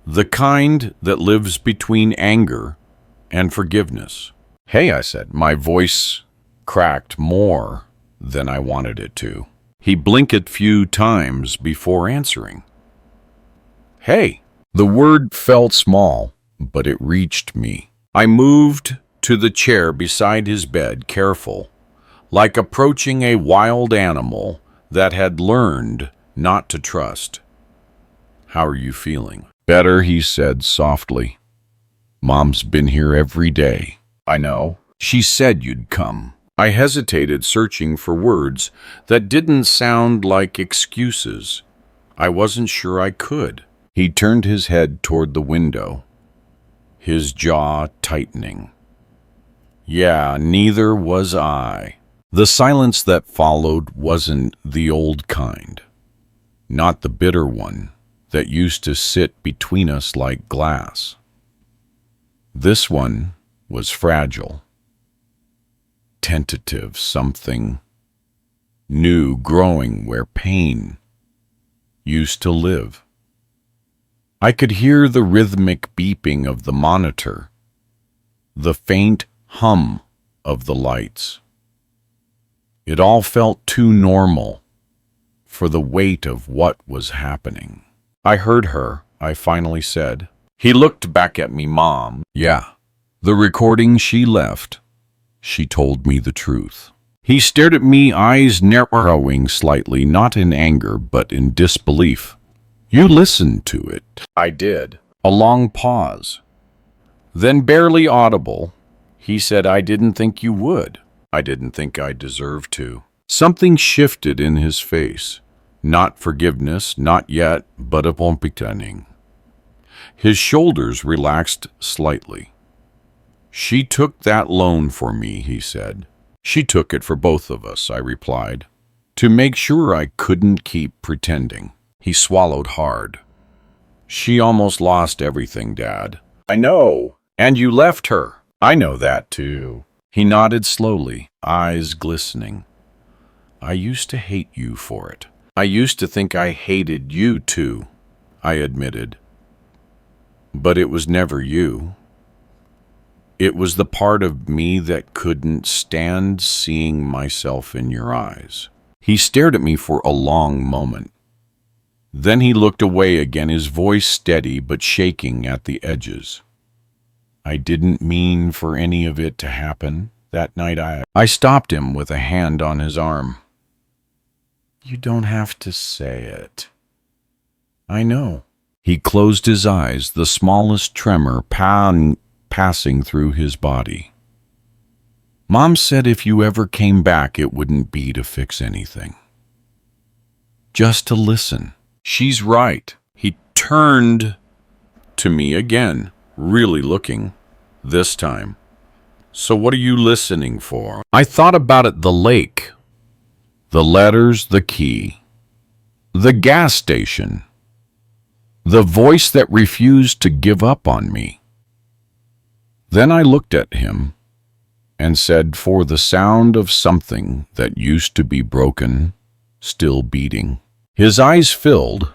The kind that lives between anger and forgiveness. "Hey," I said. My voice cracked more than I wanted it to. He blinked a few times before answering. "Hey." The word felt small, but it reached me. I moved to the chair beside his bed, careful, like approaching a wild animal that had learned not to trust. "How are you feeling?" "Better," he said softly. "Mom's been here every day." "I know. She said you'd come." I hesitated, searching for words that didn't sound like excuses. I wasn't sure I could. He turned his head toward the window, his jaw tightening. Yeah, neither was I. The silence that followed wasn't the old kind, not the bitter one that used to sit between us like glass. This one was fragile, tentative, something new growing where pain used to live. I could hear the rhythmic beeping of the monitor, the faint hum of the lights. It all felt too normal for the weight of what was happening. "I heard her," I finally said. He looked back at me. "Mom." "Yeah, the recording she left. She told me the truth." He stared at me, eyes narrowing slightly, not in anger, but in disbelief. "You listened to it." I did. A long pause. Then, barely audible, he said, "I didn't think you would. I didn't think I deserved to." Something shifted in his face. Not forgiveness, not yet, but a pretending. His shoulders relaxed slightly. "She took that loan for me," he said. "She took it for both of us," I replied, "to make sure I couldn't keep pretending." He swallowed hard. "She almost lost everything, Dad." "I know. And you left her." "I know that, too." He nodded slowly, eyes glistening. "I used to hate you for it. I used to think I hated you, too," I admitted. "But it was never you. It was the part of me that couldn't stand seeing myself in your eyes." He stared at me for a long moment. Then he looked away again, his voice steady but shaking at the edges. "I didn't mean for any of it to happen. That night I stopped him with a hand on his arm. "You don't have to say it. I know." He closed his eyes, the smallest tremor passing through his body. "Mom said if you ever came back, it wouldn't be to fix anything. Just to listen. She's right." He turned to me again, really looking, this time. "So what are you listening for?" I thought about it, the lake, the letters, the key, the gas station, the voice that refused to give up on me. Then I looked at him, and said, "For the sound of something that used to be broken, still beating." His eyes filled,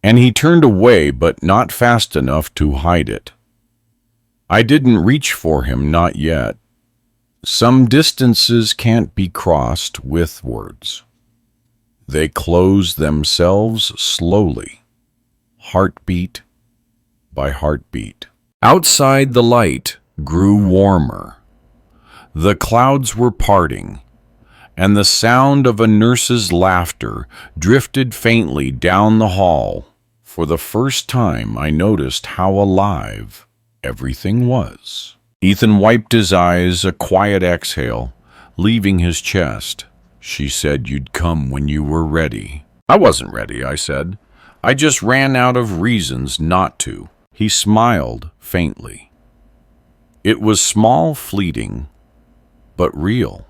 and he turned away, but not fast enough to hide it. I didn't reach for him, not yet. Some distances can't be crossed with words. They close themselves slowly, heartbeat by heartbeat. Outside, the light grew warmer. The clouds were parting, and the sound of a nurse's laughter drifted faintly down the hall. For the first time, I noticed how alive everything was. Ethan wiped his eyes, a quiet exhale, leaving his chest. "She said you'd come when you were ready." "I wasn't ready," I said. "I just ran out of reasons not to." He smiled faintly. It was small, fleeting, but real.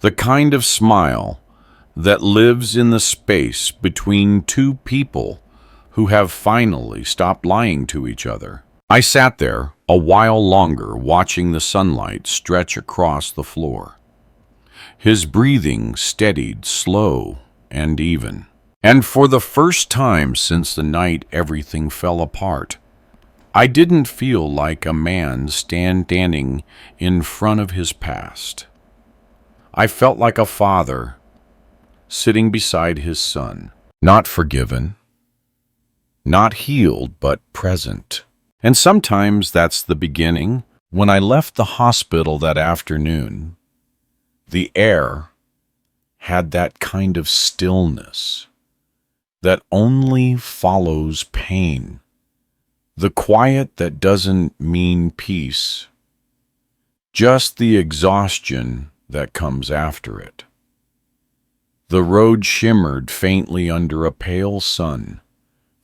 The kind of smile that lives in the space between two people who have finally stopped lying to each other. I sat there a while longer, watching the sunlight stretch across the floor. His breathing steadied, slow and even. And for the first time since the night everything fell apart, I didn't feel like a man standing in front of his past. I felt like a father sitting beside his son, not forgiven, not healed, but present. And sometimes that's the beginning. When I left the hospital that afternoon, the air had that kind of stillness that only follows pain. The quiet that doesn't mean peace, just the exhaustion that comes after it. The road shimmered faintly under a pale sun,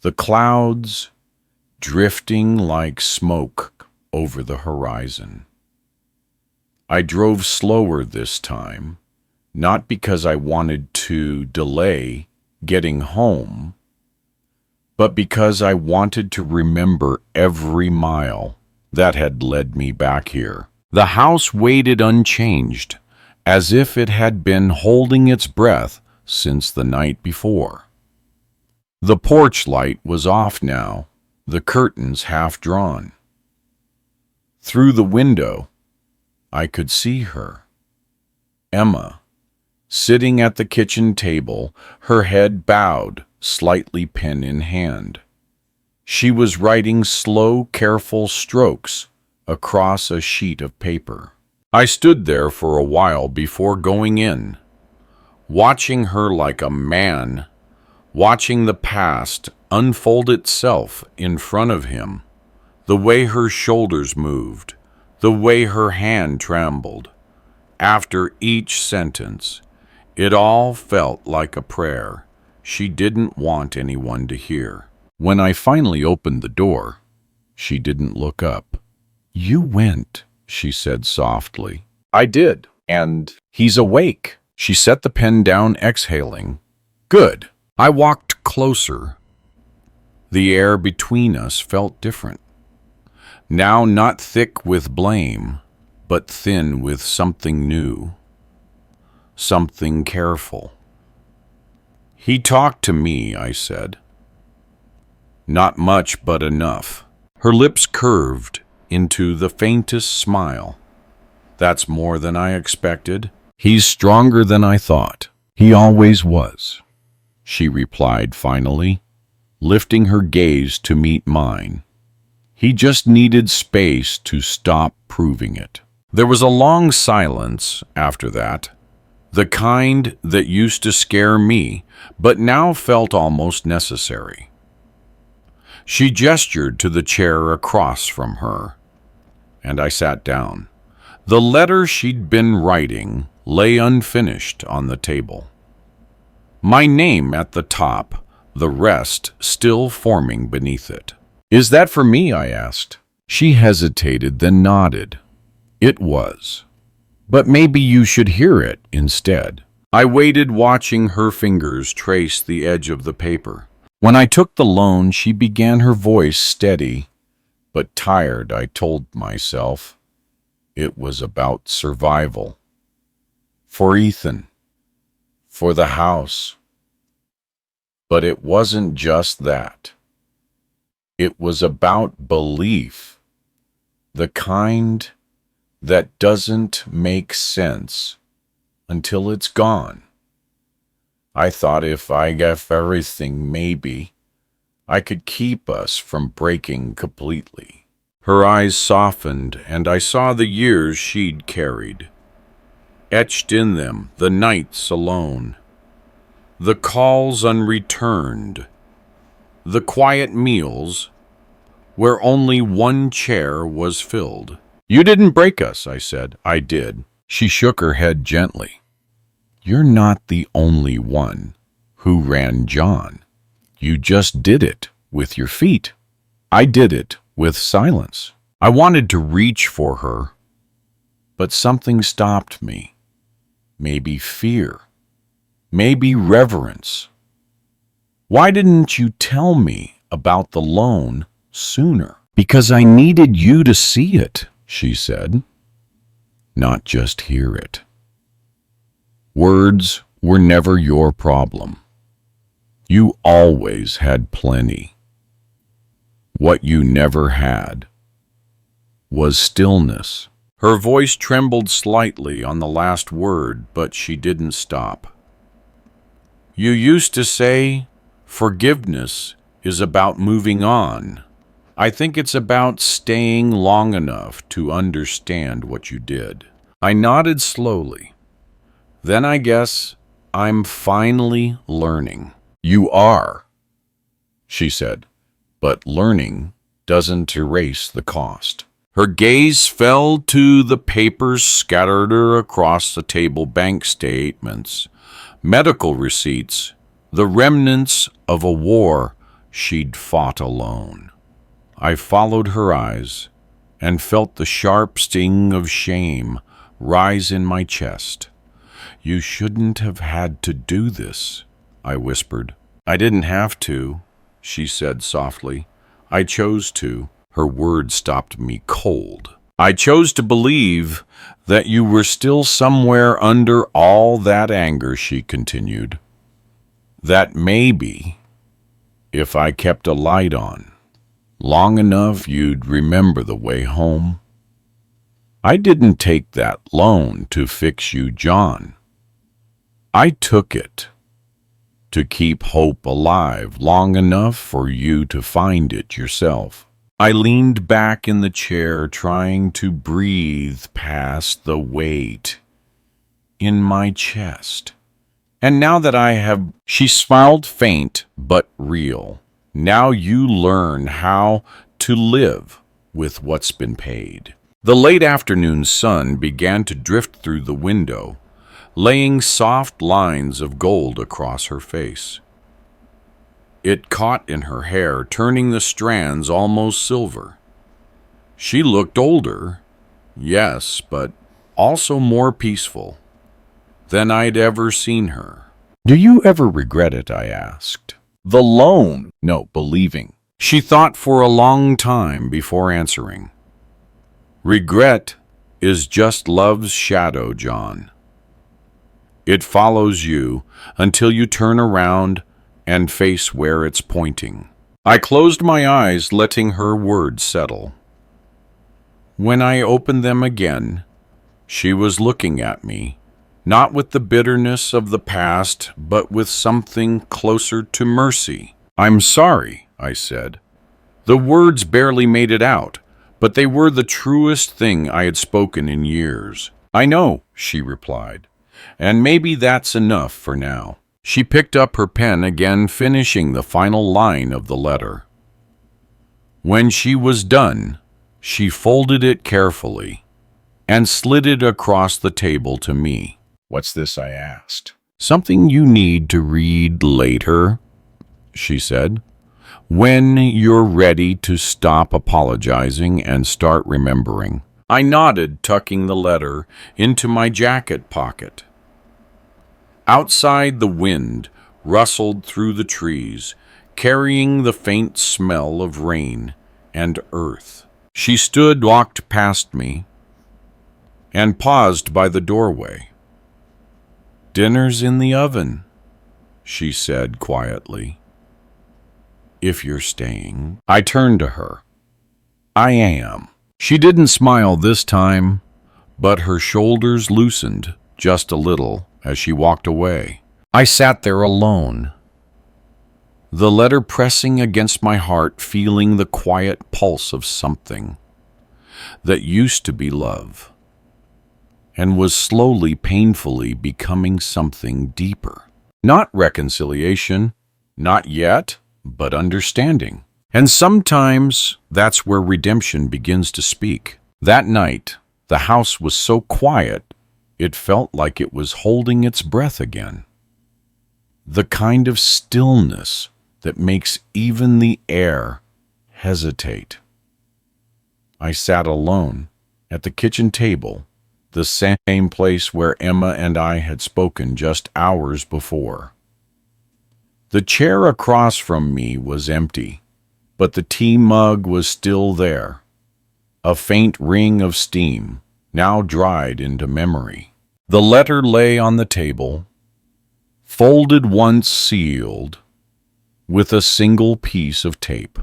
the clouds drifting like smoke over the horizon. I drove slower this time, not because I wanted to delay getting home, but because I wanted to remember every mile that had led me back here. The house waited unchanged, as if it had been holding its breath since the night before. The porch light was off now, the curtains half drawn. Through the window, I could see her, Emma, sitting at the kitchen table, her head bowed, slightly pen in hand. She was writing slow, careful strokes across a sheet of paper. I stood there for a while before going in, watching her like a man, watching the past unfold itself in front of him, the way her shoulders moved, the way her hand trembled. After each sentence, it all felt like a prayer she didn't want anyone to hear. When I finally opened the door, she didn't look up. "You went," she said softly. "I did, and he's awake." She set the pen down, exhaling. "Good." I walked closer. The air between us felt different. Now not thick with blame, but thin with something new, something careful. "He talked to me," I said. "Not much, but enough." Her lips curved into the faintest smile. "That's more than I expected." "He's stronger than I thought." "He always was," she replied finally, lifting her gaze to meet mine. "He just needed space to stop proving it." There was a long silence after that, the kind that used to scare me, but now felt almost necessary. She gestured to the chair across from her, and I sat down. The letter she'd been writing lay unfinished on the table. My name at the top, the rest still forming beneath it. "Is that for me?" I asked. She hesitated, then nodded. It was. "But maybe you should hear it instead." I waited, watching her fingers trace the edge of the paper. When I took the loan, she began, her voice steady but tired. I told myself, It was about survival. For Ethan. For the house. But it wasn't just that. It was about belief. The kind that doesn't make sense until it's gone. I thought if I gave everything, maybe I could keep us from breaking completely. Her eyes softened, and I saw the years she'd carried. Etched in them, the nights alone, the calls unreturned, the quiet meals where only one chair was filled. You didn't break us, I said. I did. She shook her head gently. You're not the only one who ran John. You just did it with your feet. I did it with silence. I wanted to reach for her, but something stopped me. Maybe fear. Maybe reverence. Why didn't you tell me about the loan sooner? Because I needed you to see it, she said, not just hear it. Words were never your problem. You always had plenty. What you never had was stillness. Her voice trembled slightly on the last word, but she didn't stop. You used to say, forgiveness is about moving on. I think it's about staying long enough to understand what you did. I nodded slowly. Then I guess I'm finally learning. You are, she said, but learning doesn't erase the cost. Her gaze fell to the papers scattered across the table, bank statements, medical receipts, the remnants of a war she'd fought alone. I followed her eyes and felt the sharp sting of shame rise in my chest. You shouldn't have had to do this, I whispered. I didn't have to, she said softly. I chose to. Her words stopped me cold. I chose to believe that you were still somewhere under all that anger, she continued. That maybe, if I kept a light on, long enough you'd remember the way home. I didn't take that loan to fix you, John. I took it to keep hope alive long enough for you to find it yourself. I leaned back in the chair, trying to breathe past the weight in my chest. And now that I have, she smiled faint but real. Now you learn how to live with what's been paid. The late afternoon sun began to drift through the window, laying soft lines of gold across her face. It caught in her hair, turning the strands almost silver. She looked older, yes, but also more peaceful than I'd ever seen her. Do you ever regret it? I asked. The loan? No, believing. She thought for a long time before answering. Regret is just love's shadow, John. It follows you until you turn around and face where it's pointing. I closed my eyes, letting her words settle. When I opened them again, she was looking at me, not with the bitterness of the past, but with something closer to mercy. I'm sorry, I said. The words barely made it out, but they were the truest thing I had spoken in years. I know, she replied, and maybe that's enough for now. She picked up her pen again, finishing the final line of the letter. When she was done, she folded it carefully and slid it across the table to me. What's this? I asked. Something you need to read later, she said, when you're ready to stop apologizing and start remembering. I nodded, tucking the letter into my jacket pocket. Outside, the wind rustled through the trees, carrying the faint smell of rain and earth. She walked past me, and paused by the doorway. "Dinner's in the oven," she said quietly. "If you're staying." I turned to her. "I am." She didn't smile this time, but her shoulders loosened just a little as she walked away. I sat there alone, the letter pressing against my heart, feeling the quiet pulse of something that used to be love and was slowly, painfully becoming something deeper. Not reconciliation, not yet, but understanding. And sometimes that's where redemption begins to speak. That night, the house was so quiet, it felt like it was holding its breath again. The kind of stillness that makes even the air hesitate. I sat alone at the kitchen table, the same place where Emma and I had spoken just hours before. The chair across from me was empty, but the tea mug was still there, a faint ring of steam, now dried into memory. The letter lay on the table, folded once sealed, with a single piece of tape.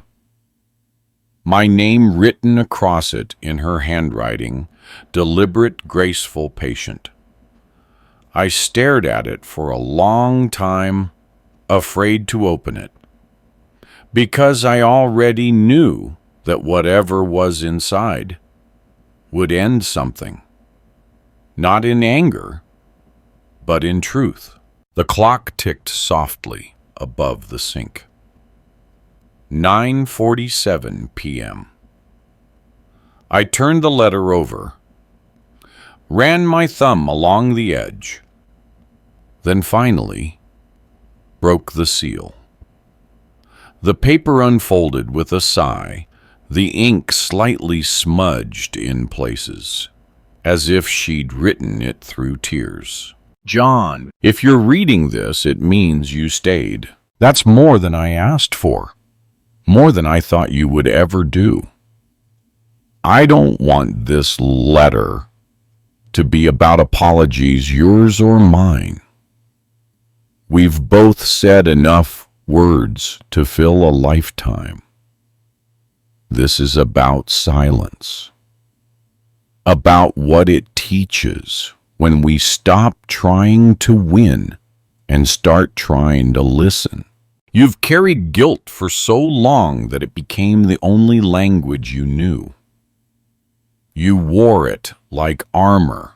My name written across it in her handwriting, deliberate, graceful, patient. I stared at it for a long time, afraid to open it, because I already knew that whatever was inside would end something. Not in anger, but in truth. The clock ticked softly above the sink. 9:47 p.m. I turned the letter over, ran my thumb along the edge, then finally broke the seal. The paper unfolded with a sigh, the ink slightly smudged in places, as if she'd written it through tears. "John, if you're reading this, it means you stayed. That's more than I asked for, more than I thought you would ever do. I don't want this letter to be about apologies, yours or mine. We've both said enough words to fill a lifetime. This is about silence, about what it teaches when we stop trying to win and start trying to listen. You've carried guilt for so long that it became the only language you knew. You wore it like armor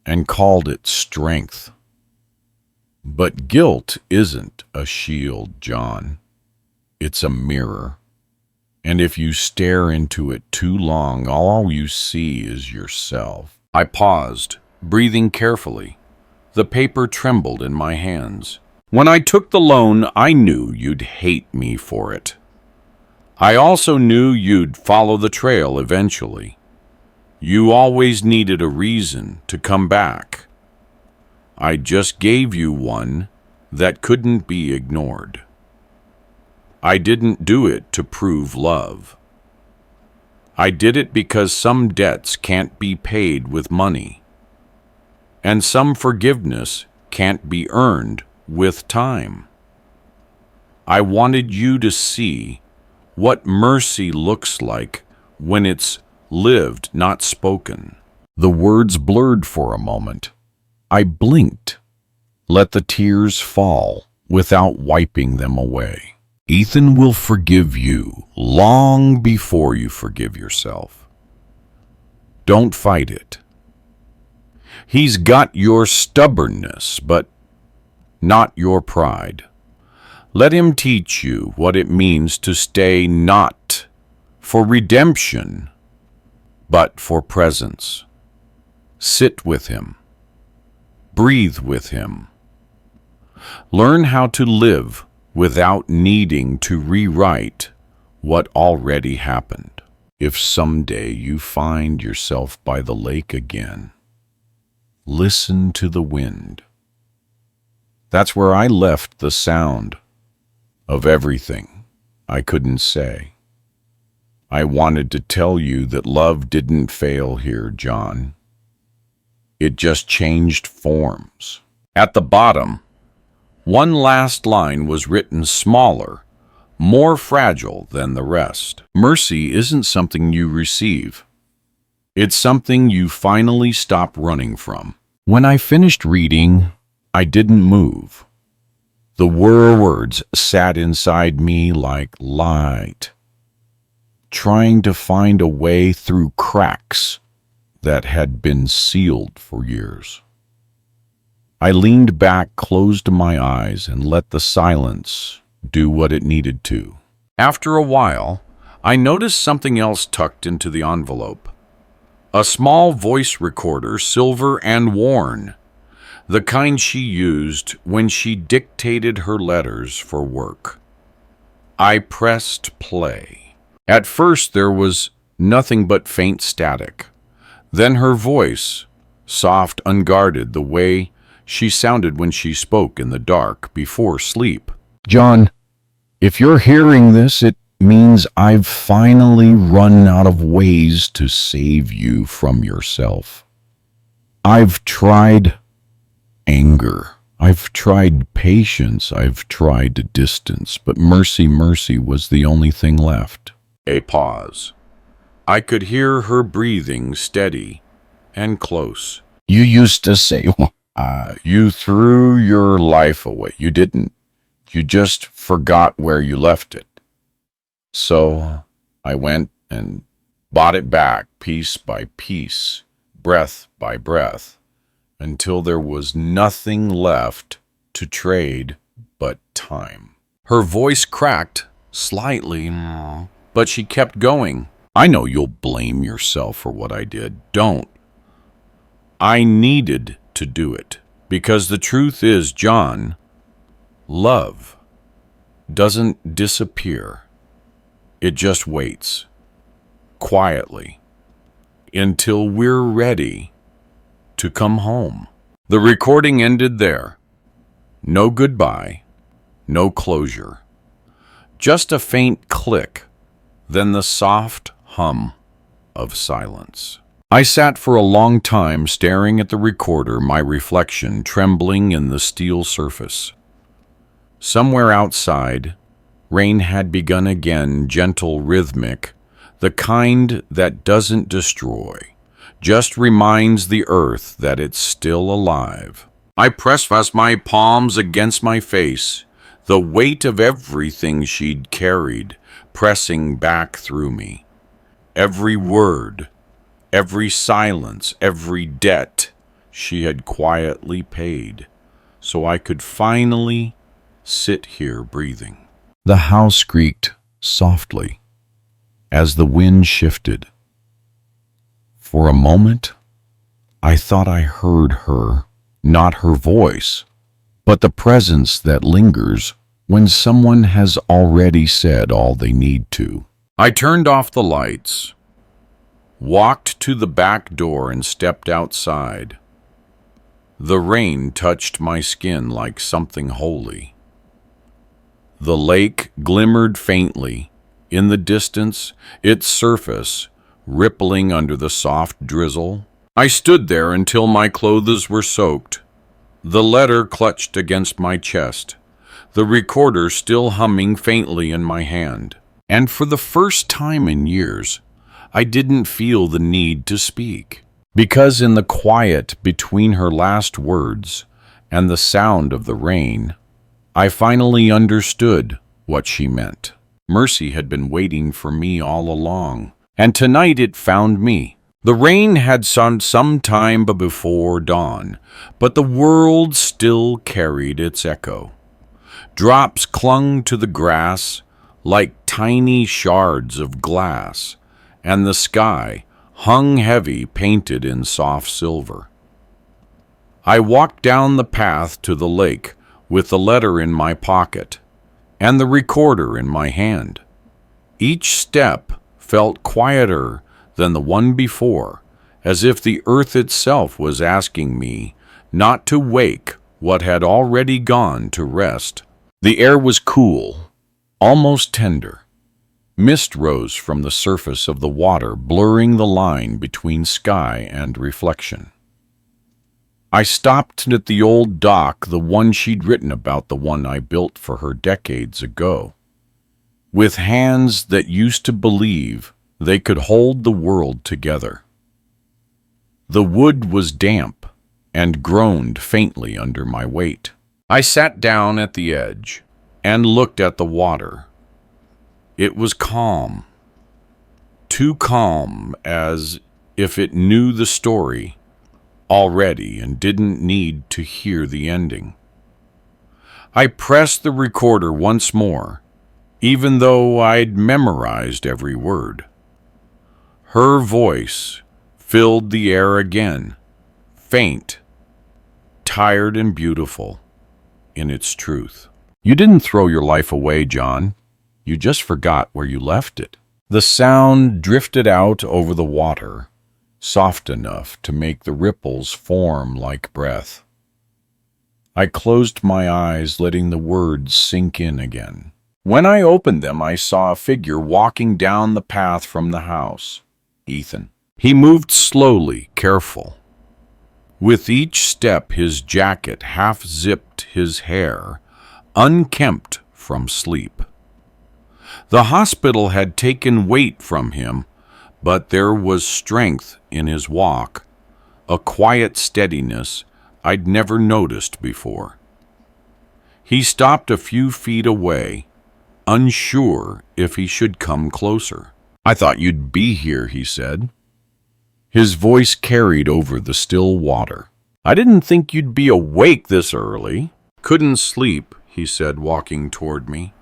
and called it strength. But guilt isn't a shield, John. It's a mirror. And if you stare into it too long, all you see is yourself." I paused, breathing carefully. The paper trembled in my hands. "When I took the loan, I knew you'd hate me for it. I also knew you'd follow the trail eventually. You always needed a reason to come back. I just gave you one that couldn't be ignored. I didn't do it to prove love. I did it because some debts can't be paid with money, and some forgiveness can't be earned with time. I wanted you to see what mercy looks like when it's lived, not spoken." The words blurred for a moment. I blinked, let the tears fall without wiping them away. Ethan will forgive you long before you forgive yourself. Don't fight it. He's got your stubbornness, but not your pride. Let him teach you what it means to stay, not for redemption, but for presence. Sit with him. Breathe with him. Learn how to live without needing to rewrite what already happened. If someday you find yourself by the lake again, listen to the wind. That's where I left the sound of everything I couldn't say. I wanted to tell you that love didn't fail here, John. It just changed forms. At the bottom, one last line was written smaller, more fragile than the rest. Mercy isn't something you receive. It's something you finally stop running from. When I finished reading, I didn't move. The words sat inside me like light, trying to find a way through cracks that had been sealed for years. I leaned back, closed my eyes, and let the silence do what it needed to. After a while, I noticed something else tucked into the envelope. A small voice recorder, silver and worn, the kind she used when she dictated her letters for work. I pressed play. At first there was nothing but faint static. Then her voice, soft, unguarded, the way she sounded when she spoke in the dark before sleep. John, if you're hearing this, it means I've finally run out of ways to save you from yourself. I've tried anger. I've tried patience. I've tried distance, but mercy was the only thing left. A pause. I could hear her breathing steady and close. You used to say, You threw your life away. You didn't. You just forgot where you left it. So I went and bought it back piece by piece, breath by breath, until there was nothing left to trade but time. Her voice cracked slightly, but she kept going. I know you'll blame yourself for what I did. Don't. I needed to do it, because the truth is, John, love doesn't disappear. It just waits, quietly, until we're ready to come home. The recording ended there. No goodbye, no closure. Just a faint click, then the soft hum of silence. I sat for a long time staring at the recorder, my reflection trembling in the steel surface. Somewhere outside, rain had begun again, gentle, rhythmic, the kind that doesn't destroy, just reminds the earth that it's still alive. I pressed my palms against my face, the weight of everything she'd carried pressing back through me. Every word, every silence, every debt she had quietly paid, so I could finally sit here breathing. the house creaked softly as the wind shifted. For a moment, I thought I heard her, not her voice, but the presence that lingers when someone has already said all they need to. I turned off the lights, walked to the back door, and stepped outside. The rain touched my skin like something holy. The lake glimmered faintly. In the distance, its surface rippling under the soft drizzle. I stood there until my clothes were soaked, the letter clutched against my chest, the recorder still humming faintly in my hand. And for the first time in years, I didn't feel the need to speak. Because in the quiet between her last words and the sound of the rain, I finally understood what she meant. Mercy had been waiting for me all along, and tonight it found me. The rain had sunk some time before dawn, but the world still carried its echo. Drops clung to the grass like tiny shards of glass, and the sky hung heavy, painted in soft silver. I walked down the path to the lake with the letter in my pocket and the recorder in my hand. Each step felt quieter than the one before, as if the earth itself was asking me not to wake what had already gone to rest. The air was cool, almost tender. Mist rose from the surface of the water, blurring the line between sky and reflection. I stopped at the old dock, the one she'd written about, the one I built for her decades ago, with hands that used to believe they could hold the world together. The wood was damp and groaned faintly under my weight. I sat down at the edge and looked at the water. It was calm, too calm, as if it knew the story already and didn't need to hear the ending. I pressed the recorder once more, even though I'd memorized every word. Her voice filled the air again, faint, tired and beautiful in its truth. You didn't throw your life away, John. You just forgot where you left it. The sound drifted out over the water, soft enough to make the ripples form like breath. I closed my eyes, letting the words sink in again. When I opened them, I saw a figure walking down the path from the house. Ethan. He moved slowly, careful. With each step, his jacket half-zipped, his hair unkempt from sleep. The hospital had taken weight from him, but there was strength in his walk, a quiet steadiness I'd never noticed before. He stopped a few feet away, unsure if he should come closer. "I thought you'd be here," he said. His voice carried over the still water. "I didn't think you'd be awake this early." "Couldn't sleep," he said, walking toward me.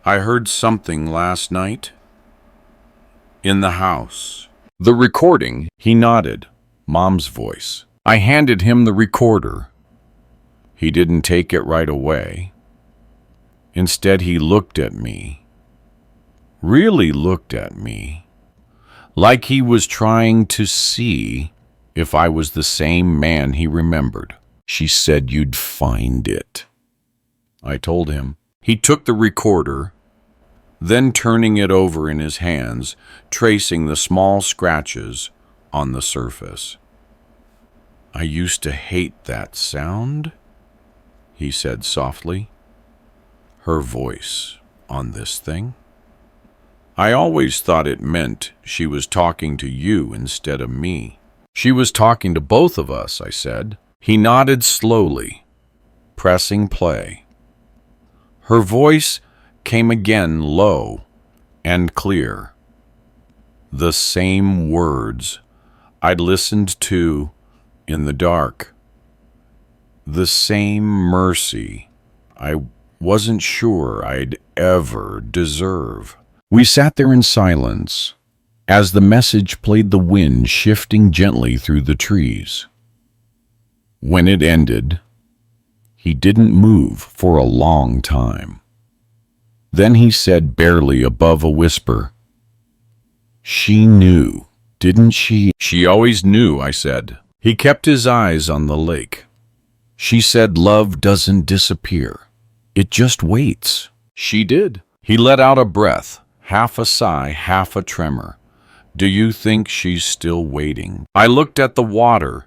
"I heard something last night in the house." "The recording?" He nodded. Mom's voice. I handed him the recorder. He didn't take it right away. Instead, he looked at me. Really looked at me. Like he was trying to see if I was the same man he remembered. "She said you'd find it," I told him. He took the recorder, then turning it over in his hands, tracing the small scratches on the surface. "I used to hate that sound," he said softly. "Her voice on this thing. I always thought it meant she was talking to you instead of me." "She was talking to both of us," I said. He nodded slowly, pressing play. Her voice came again, low and clear. The same words I'd listened to in the dark. The same mercy I wasn't sure I'd ever deserve. We sat there in silence as the message played, the wind shifting gently through the trees. When it ended, he didn't move for a long time. Then he said, barely above a whisper, "She knew, didn't she?" "She always knew," I said. He kept his eyes on the lake. "She said love doesn't disappear. It just waits." "She did." He let out a breath, half a sigh, half a tremor. "Do you think she's still waiting?" I looked at the water,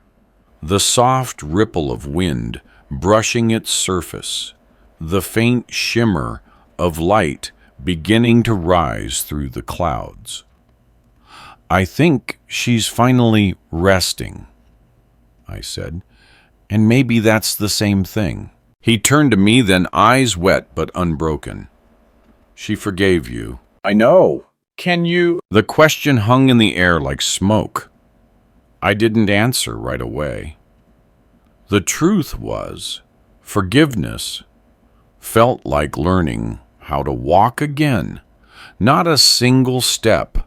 the soft ripple of wind brushing its surface, the faint shimmer of light beginning to rise through the clouds. "I think she's finally resting," I said, "and maybe that's the same thing." He turned to me, then, eyes wet but unbroken. "She forgave you." "I know. Can you?" The question hung in the air like smoke. I didn't answer right away. The truth was, forgiveness felt like learning how to walk again. Not a single step,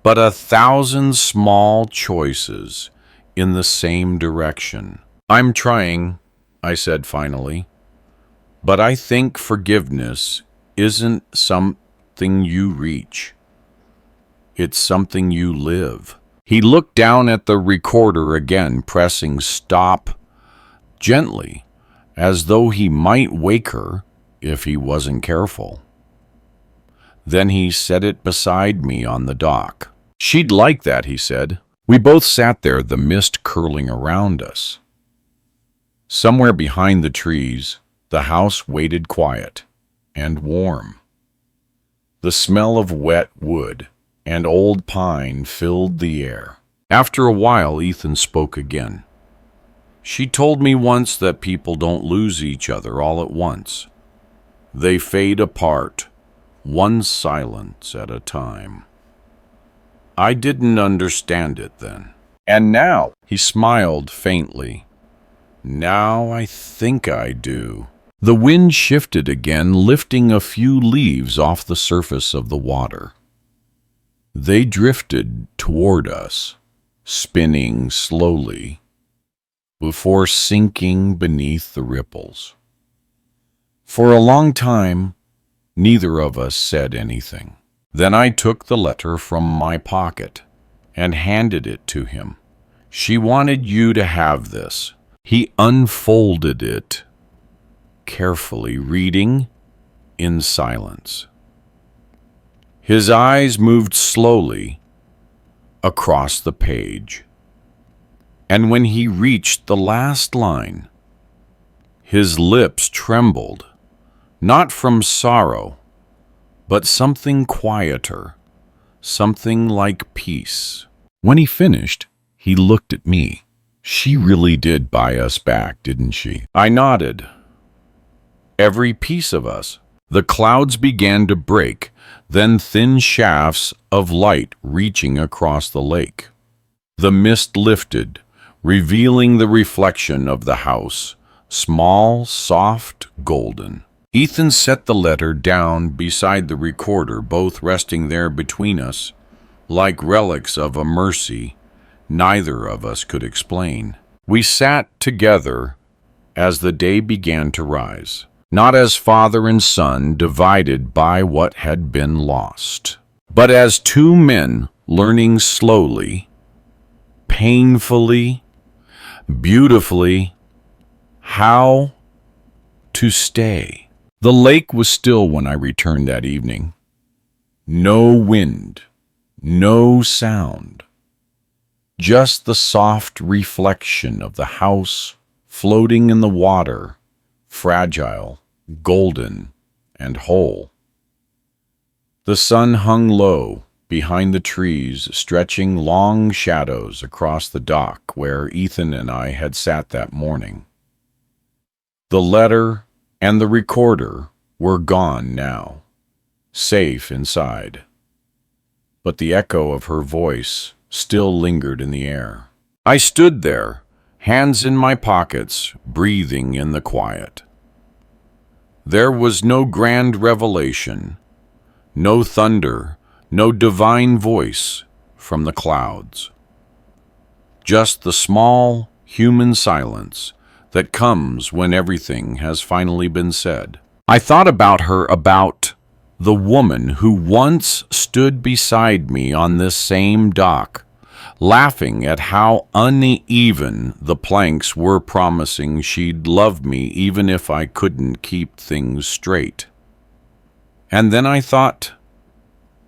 but 1,000 small choices in the same direction. "I'm trying," I said finally, "but I think forgiveness isn't something you reach. It's something you live." He looked down at the recorder again, pressing stop gently, as though he might wake her if he wasn't careful. Then he set it beside me on the dock. "She'd like that," he said. We both sat there, the mist curling around us. Somewhere behind the trees, the house waited quiet and warm. The smell of wet wood and old pine filled the air. After a while, Ethan spoke again. She told me once that people don't lose each other all at once. They fade apart, one silence at a time. I didn't understand it then. And now, he smiled faintly. Now I think I do. The wind shifted again, lifting a few leaves off the surface of the water. They drifted toward us, spinning slowly, before sinking beneath the ripples. For a long time, neither of us said anything. Then I took the letter from my pocket and handed it to him. She wanted you to have this. He unfolded it, carefully reading in silence. His eyes moved slowly across the page, and when he reached the last line, his lips trembled, not from sorrow, but something quieter, something like peace. When he finished, he looked at me. She really did buy us back, didn't she? I nodded. Every piece of us. The clouds began to break, then thin shafts of light reaching across the lake. The mist lifted, revealing the reflection of the house, small, soft, golden. Ethan set the letter down beside the recorder, both resting there between us, like relics of a mercy neither of us could explain. We sat together as the day began to rise, not as father and son divided by what had been lost, but as two men learning slowly, painfully, beautifully, how to stay. The lake was still when I returned that evening. No wind, no sound. Just the soft reflection of the house floating in the water, fragile, golden, and whole. The sun hung low behind the trees, stretching long shadows across the dock where Ethan and I had sat that morning. The letter and the recorder were gone now, safe inside, but the echo of her voice still lingered in the air. I stood there, hands in my pockets, breathing in the quiet. There was no grand revelation, no thunder, no divine voice from the clouds. Just the small, human silence that comes when everything has finally been said. I thought about her, about the woman who once stood beside me on this same dock, laughing at how uneven the planks were, promising she'd love me even if I couldn't keep things straight. And then I thought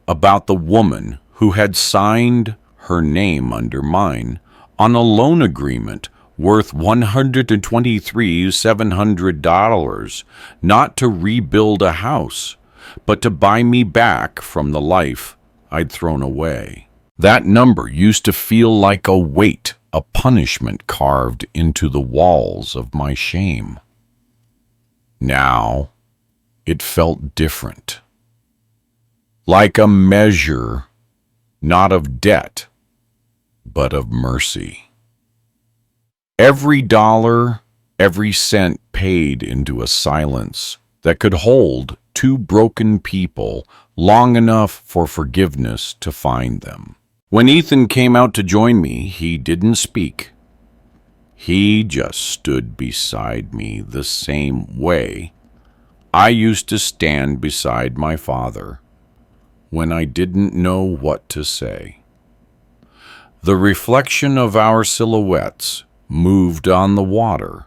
about the woman who had signed her name under mine on a loan agreement worth $123,700, not to rebuild a house, but to buy me back from the life I'd thrown away. That number used to feel like a weight, a punishment carved into the walls of my shame. Now, it felt different. Like a measure, not of debt, but of mercy. Every dollar, every cent paid into a silence that could hold two broken people long enough for forgiveness to find them. When Ethan came out to join me, he didn't speak. He just stood beside me the same way I used to stand beside my father when I didn't know what to say. The reflection of our silhouettes moved on the water,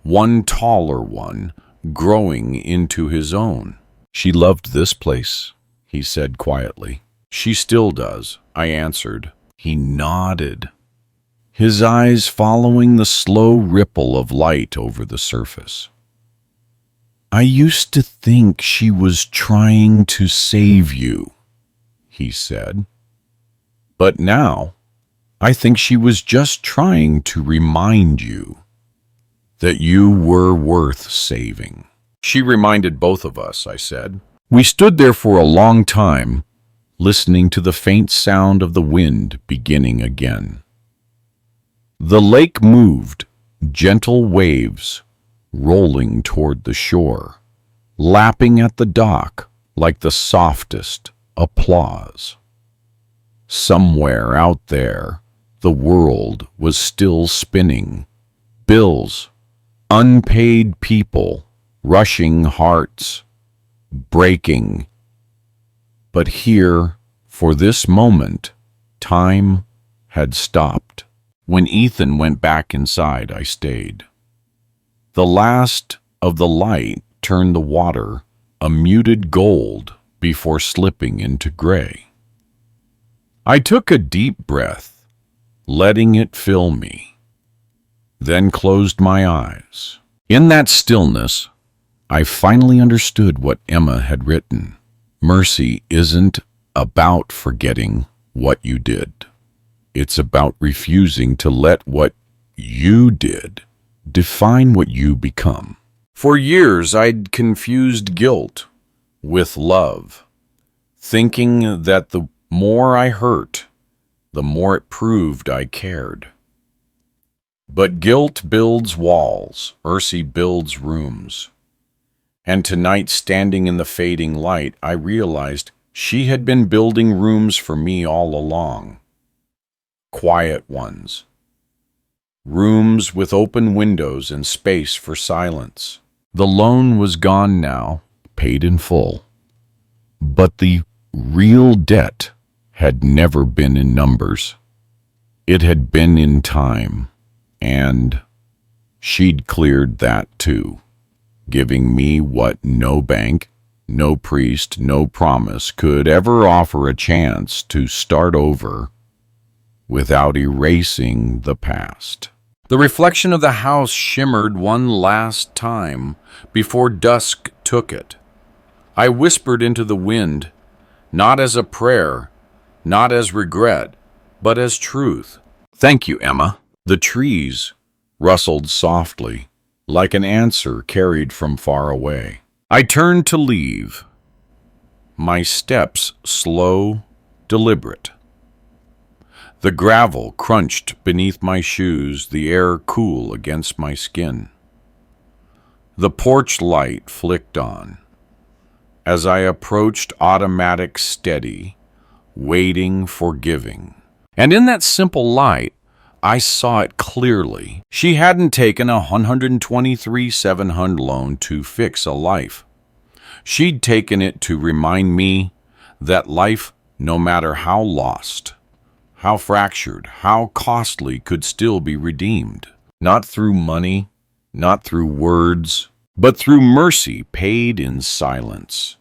one taller one growing into his own. She loved this place, he said quietly. She still does, I answered. He nodded, his eyes following the slow ripple of light over the surface. "I used to think she was trying to save you," he said. "But now, I think she was just trying to remind you that you were worth saving." "She reminded both of us," I said. We stood there for a long time, listening to the faint sound of the wind beginning again. The lake moved, gentle waves rolling toward the shore, lapping at the dock like the softest applause. Somewhere out there, the world was still spinning. Bills, unpaid people, rushing hearts, breaking. But here, for this moment, time had stopped. When Ethan went back inside, I stayed. The last of the light turned the water a muted gold before slipping into gray. I took a deep breath, letting it fill me, then closed my eyes. In that stillness, I finally understood what Emma had written. Mercy isn't about forgetting what you did. It's about refusing to let what you did define what you become. For years, I'd confused guilt with love, thinking that the more I hurt, the more it proved I cared. But guilt builds walls, mercy builds rooms. And tonight, standing in the fading light, I realized she had been building rooms for me all along. Quiet ones. Rooms with open windows and space for silence. The loan was gone now, paid in full. But the real debt had never been in numbers. It had been in time, and she'd cleared that too, giving me what no bank, no priest, no promise could ever offer a chance to start over without erasing the past. The reflection of the house shimmered one last time before dusk took it. I whispered into the wind, not as a prayer, not as regret, but as truth. "Thank you, Emma." The trees rustled softly, like an answer carried from far away. I turned to leave, my steps slow, deliberate. The gravel crunched beneath my shoes, the air cool against my skin. The porch light flicked on. As I approached, automatic steady, waiting, forgiving. And in that simple light, I saw it clearly. She hadn't taken a $123,700 loan to fix a life. She'd taken it to remind me that life, no matter how lost, how fractured, how costly, could still be redeemed. Not through money, not through words, but through mercy paid in silence.